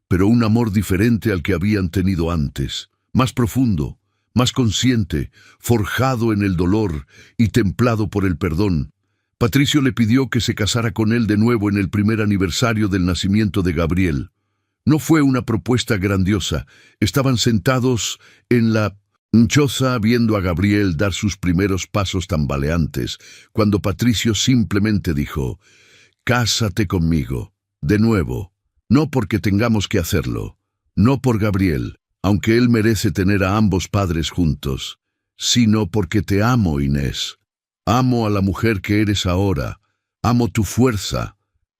Pero un amor diferente al que habían tenido antes, más profundo, más consciente, forjado en el dolor y templado por el perdón. Patricio le pidió que se casara con él de nuevo en el primer aniversario del nacimiento de Gabriel. No fue una propuesta grandiosa. Estaban sentados en la choza viendo a Gabriel dar sus primeros pasos tambaleantes, cuando Patricio simplemente dijo: «Cásate conmigo, de nuevo, no porque tengamos que hacerlo, no por Gabriel, aunque él merece tener a ambos padres juntos, sino porque te amo, Inés. Amo a la mujer que eres ahora, amo tu fuerza,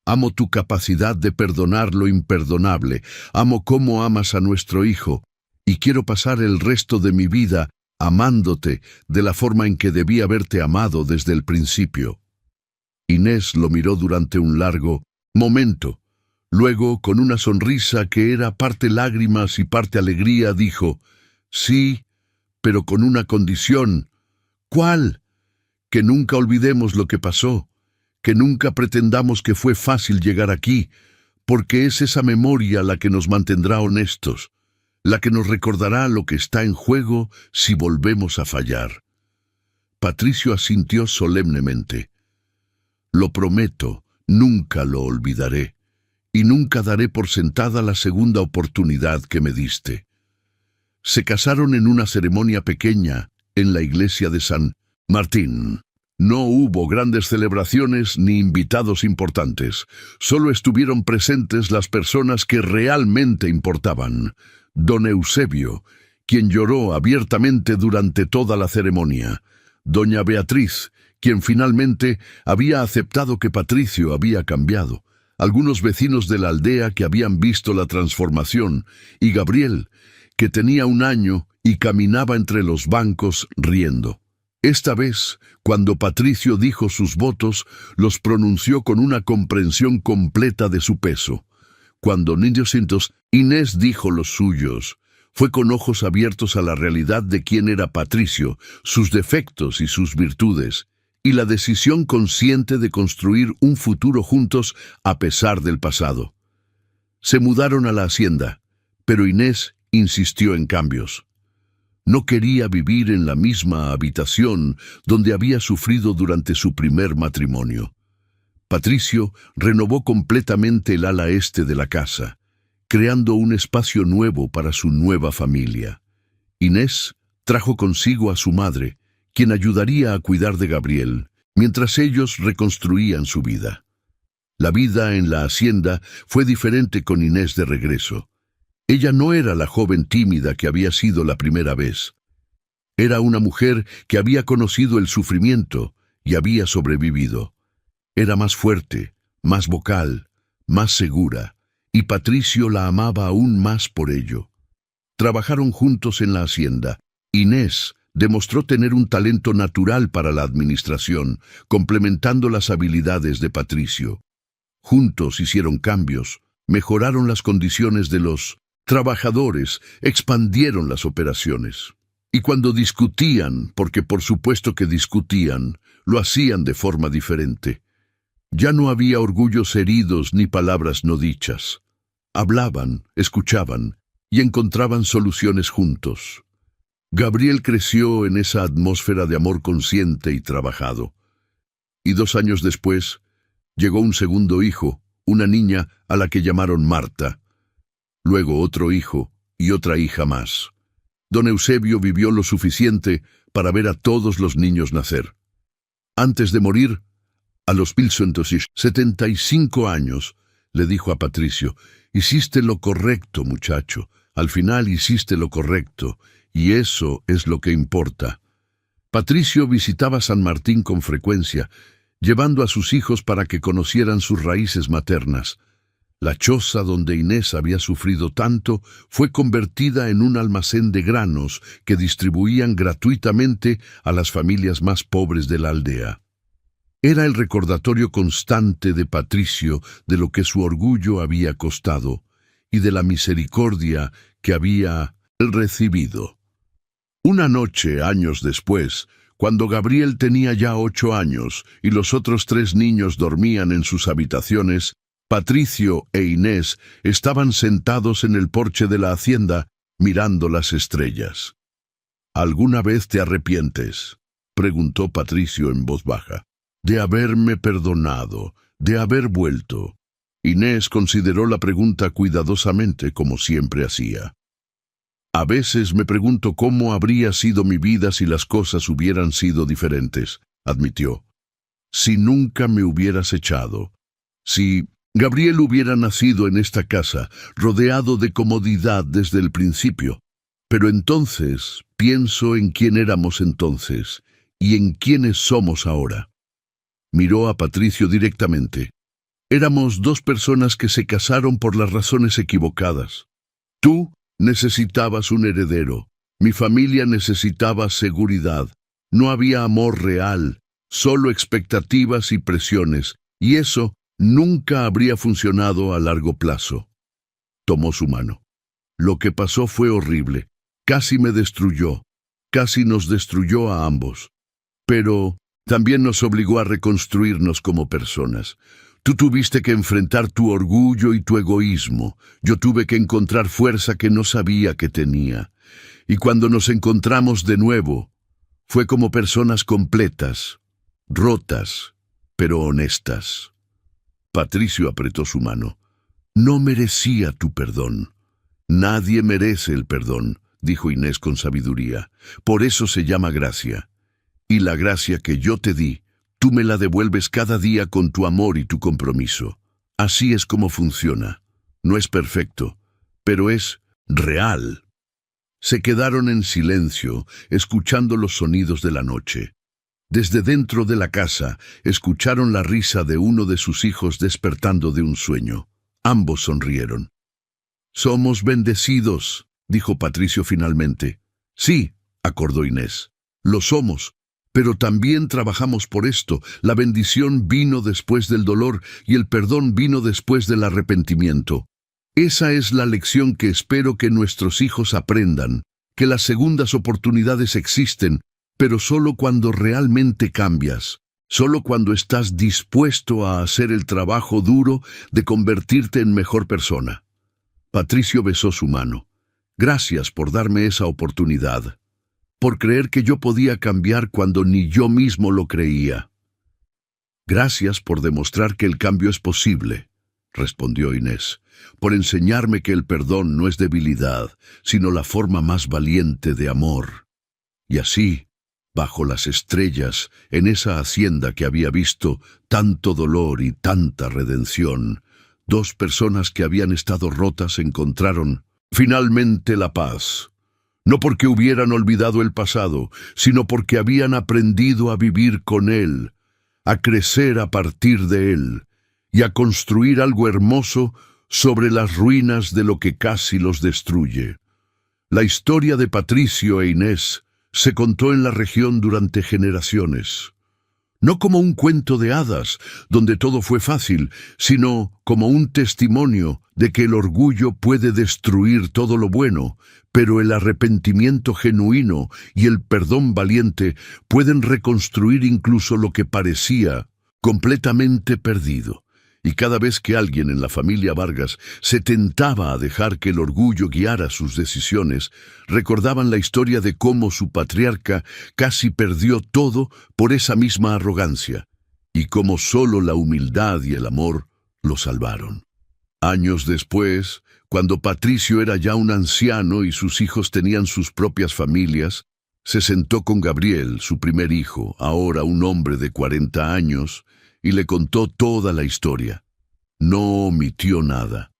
amo tu capacidad de perdonar lo imperdonable, amo cómo amas a nuestro hijo, y quiero pasar el resto de mi vida amándote de la forma en que debí haberte amado desde el principio». Inés lo miró durante un largo momento. Luego, con una sonrisa que era parte lágrimas y parte alegría, dijo: «Sí, pero con una condición». «¿Cuál?». «Que nunca olvidemos lo que pasó, que nunca pretendamos que fue fácil llegar aquí, porque es esa memoria la que nos mantendrá honestos, la que nos recordará lo que está en juego si volvemos a fallar». Patricio asintió solemnemente. Lo prometo, nunca lo olvidaré, y nunca daré por sentada la segunda oportunidad que me diste. Se casaron en una ceremonia pequeña en la iglesia de San Martín. No hubo grandes celebraciones ni invitados importantes. Solo estuvieron presentes las personas que realmente importaban. Don Eusebio, quien lloró abiertamente durante toda la ceremonia. Doña Beatriz, quien finalmente había aceptado que Patricio había cambiado. Algunos vecinos de la aldea que habían visto la transformación. Y Gabriel, que tenía 1 año y caminaba entre los bancos riendo. Esta vez, cuando Patricio dijo sus votos, los pronunció con una comprensión completa de su peso. Cuando Inés dijo los suyos, fue con ojos abiertos a la realidad de quién era Patricio, sus defectos y sus virtudes, y la decisión consciente de construir un futuro juntos a pesar del pasado. Se mudaron a la hacienda, pero Inés insistió en cambios. No quería vivir en la misma habitación donde había sufrido durante su primer matrimonio. Patricio renovó completamente el ala este de la casa, creando un espacio nuevo para su nueva familia. Inés trajo consigo a su madre, quien ayudaría a cuidar de Gabriel, mientras ellos reconstruían su vida. La vida en la hacienda fue diferente con Inés de regreso. Ella no era la joven tímida que había sido la primera vez. Era una mujer que había conocido el sufrimiento y había sobrevivido. Era más fuerte, más vocal, más segura, y Patricio la amaba aún más por ello. Trabajaron juntos en la hacienda. Inés demostró tener un talento natural para la administración, complementando las habilidades de Patricio. Juntos hicieron cambios, mejoraron las condiciones de los trabajadores, expandieron las operaciones. Y cuando discutían, porque por supuesto que discutían, lo hacían de forma diferente. Ya no había orgullos heridos ni palabras no dichas. Hablaban, escuchaban y encontraban soluciones juntos. Gabriel creció en esa atmósfera de amor consciente y trabajado. Y 2 años después, llegó un segundo hijo, una niña a la que llamaron Marta. Luego otro hijo y otra hija más. Don Eusebio vivió lo suficiente para ver a todos los niños nacer. Antes de morir, a los 75 años, le dijo a Patricio, «Hiciste lo correcto, muchacho. Al final hiciste lo correcto, y eso es lo que importa». Patricio visitaba San Martín con frecuencia, llevando a sus hijos para que conocieran sus raíces maternas. La choza donde Inés había sufrido tanto fue convertida en un almacén de granos que distribuían gratuitamente a las familias más pobres de la aldea. Era el recordatorio constante de Patricio de lo que su orgullo había costado y de la misericordia que había recibido. Una noche, años después, cuando Gabriel tenía ya 8 años y los otros 3 niños dormían en sus habitaciones, Patricio e Inés estaban sentados en el porche de la hacienda mirando las estrellas. «¿Alguna vez te arrepientes?», preguntó Patricio en voz baja. «De haberme perdonado, de haber vuelto». Inés consideró la pregunta cuidadosamente, como siempre hacía. «A veces me pregunto cómo habría sido mi vida si las cosas hubieran sido diferentes», admitió. «Si nunca me hubieras echado. Si Gabriel hubiera nacido en esta casa, rodeado de comodidad desde el principio. Pero entonces pienso en quién éramos entonces y en quiénes somos ahora». Miró a Patricio directamente. «Éramos 2 personas que se casaron por las razones equivocadas. Tú necesitabas un heredero. Mi familia necesitaba seguridad. No había amor real, solo expectativas y presiones, y eso nunca habría funcionado a largo plazo». Tomó su mano. «Lo que pasó fue horrible. Casi me destruyó. Casi nos destruyó a ambos. Pero también nos obligó a reconstruirnos como personas. Tú tuviste que enfrentar tu orgullo y tu egoísmo. Yo tuve que encontrar fuerza que no sabía que tenía. Y cuando nos encontramos de nuevo, Fue como personas completas, rotas, pero honestas. Patricio apretó su mano. No merecía tu perdón. Nadie merece el perdón, dijo Inés con sabiduría. Por eso se llama gracia. Y la gracia que yo te di, tú me la devuelves cada día con tu amor y tu compromiso. Así es como funciona. No es perfecto, pero es real. Se quedaron en silencio, escuchando los sonidos de la noche. Desde dentro de la casa, escucharon la risa de uno de sus hijos despertando de un sueño. Ambos sonrieron. «Somos bendecidos», dijo Patricio finalmente. «Sí», acordó Inés, «lo somos, pero también trabajamos por esto. La bendición vino después del dolor y el perdón vino después del arrepentimiento. Esa es la lección que espero que nuestros hijos aprendan, que las segundas oportunidades existen, pero solo cuando realmente cambias, solo cuando estás dispuesto a hacer el trabajo duro de convertirte en mejor persona». Patricio besó su mano. «Gracias por darme esa oportunidad, por creer que yo podía cambiar cuando ni yo mismo lo creía». «Gracias por demostrar que el cambio es posible», respondió Inés, «por enseñarme que el perdón no es debilidad, sino la forma más valiente de amor». Y así, bajo las estrellas, en esa hacienda que había visto tanto dolor y tanta redención, dos personas que habían estado rotas encontraron finalmente la paz. No porque hubieran olvidado el pasado, sino porque habían aprendido a vivir con él, a crecer a partir de él y a construir algo hermoso sobre las ruinas de lo que casi los destruye. La historia de Patricio e Inés se contó en la región durante generaciones. No como un cuento de hadas, donde todo fue fácil, sino como un testimonio de que el orgullo puede destruir todo lo bueno, pero el arrepentimiento genuino y el perdón valiente pueden reconstruir incluso lo que parecía completamente perdido. Y cada vez que alguien en la familia Vargas se tentaba a dejar que el orgullo guiara sus decisiones, recordaban la historia de cómo su patriarca casi perdió todo por esa misma arrogancia, y cómo solo la humildad y el amor lo salvaron. Años después, cuando Patricio era ya un anciano y sus hijos tenían sus propias familias, se sentó con Gabriel, su primer hijo, ahora un hombre de 40 años, y le contó toda la historia. No omitió nada.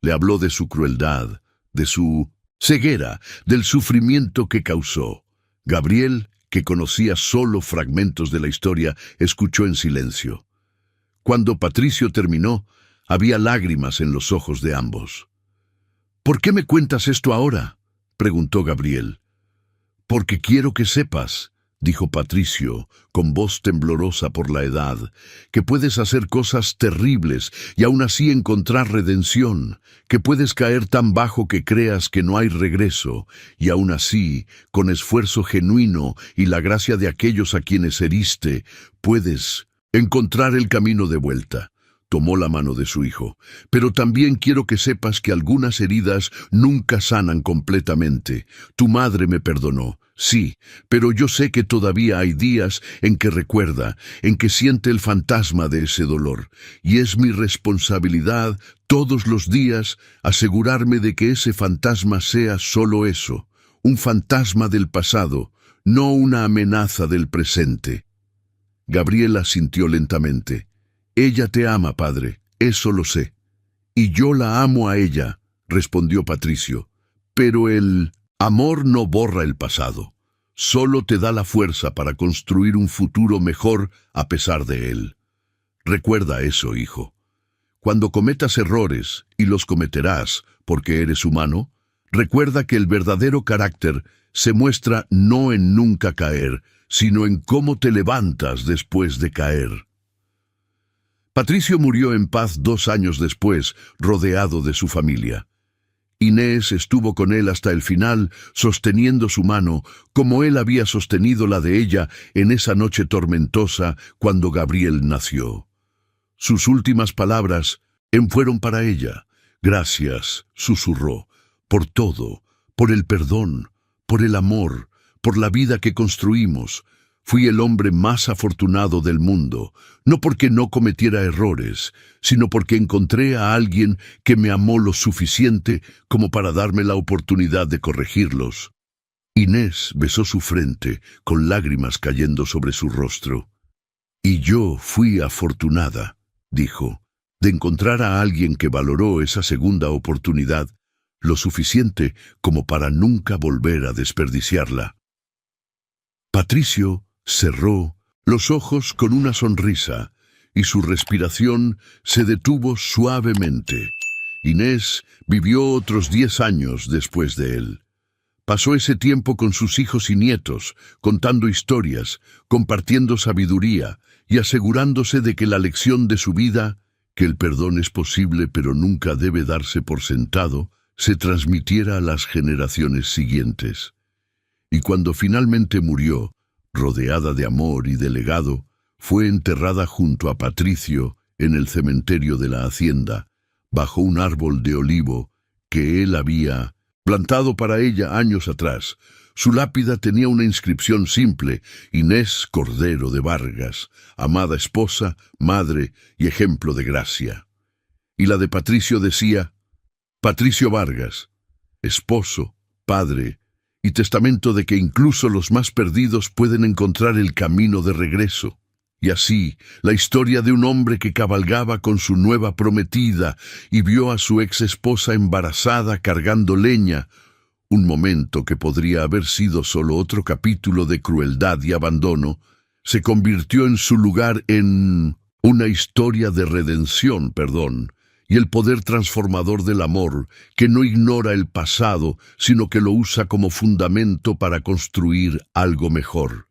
Le habló de su crueldad, de su ceguera, del sufrimiento que causó. Gabriel, que conocía solo fragmentos de la historia, escuchó en silencio. Cuando Patricio terminó, había lágrimas en los ojos de ambos. «¿Por qué me cuentas esto ahora?», preguntó Gabriel. «Porque quiero que sepas», dijo Patricio, con voz temblorosa por la edad, «que puedes hacer cosas terribles y aún así encontrar redención, que puedes caer tan bajo que creas que no hay regreso, y aún así, con esfuerzo genuino y la gracia de aquellos a quienes heriste, puedes encontrar el camino de vuelta». Tomó la mano de su hijo. «Pero también quiero que sepas que algunas heridas nunca sanan completamente. Tu madre me perdonó, sí, pero yo sé que todavía hay días en que recuerda, en que siente el fantasma de ese dolor. Y es mi responsabilidad, todos los días, asegurarme de que ese fantasma sea solo eso, un fantasma del pasado, no una amenaza del presente». Gabriela asintió lentamente. «Ella te ama, padre, eso lo sé». «Y yo la amo a ella», respondió Patricio. «Pero el amor no borra el pasado. Solo te da la fuerza para construir un futuro mejor a pesar de él. Recuerda eso, hijo. Cuando cometas errores, y los cometerás porque eres humano, recuerda que el verdadero carácter se muestra no en nunca caer, sino en cómo te levantas después de caer». Patricio murió en paz 2 años después, rodeado de su familia. Inés estuvo con él hasta el final, sosteniendo su mano, como él había sostenido la de ella en esa noche tormentosa cuando Gabriel nació. Sus últimas palabras fueron para ella. «Gracias», susurró, «por todo, por el perdón, por el amor, por la vida que construimos. Fui el hombre más afortunado del mundo, no porque no cometiera errores, sino porque encontré a alguien que me amó lo suficiente como para darme la oportunidad de corregirlos. Inés besó su frente, con lágrimas cayendo sobre su rostro. Y yo fui afortunada, dijo, de encontrar a alguien que valoró esa segunda oportunidad lo suficiente como para nunca volver a desperdiciarla. Patricio cerró los ojos con una sonrisa y su respiración se detuvo suavemente. Inés vivió otros 10 años después de él. Pasó ese tiempo con sus hijos y nietos, contando historias, compartiendo sabiduría y asegurándose de que la lección de su vida, que el perdón es posible pero nunca debe darse por sentado, se transmitiera a las generaciones siguientes. Y cuando finalmente murió, rodeada de amor y de legado, fue enterrada junto a Patricio en el cementerio de la hacienda, bajo un árbol de olivo que él había plantado para ella años atrás. Su lápida tenía una inscripción simple: Inés Cordero de Vargas, amada esposa, madre y ejemplo de gracia. Y la de Patricio decía: Patricio Vargas, esposo, padre y testamento de que incluso los más perdidos pueden encontrar el camino de regreso. Y así, la historia de un hombre que cabalgaba con su nueva prometida y vio a su ex esposa embarazada cargando leña, un momento que podría haber sido solo otro capítulo de crueldad y abandono, se convirtió en su lugar en una historia de redención, y el poder transformador del amor, que no ignora el pasado, sino que lo usa como fundamento para construir algo mejor.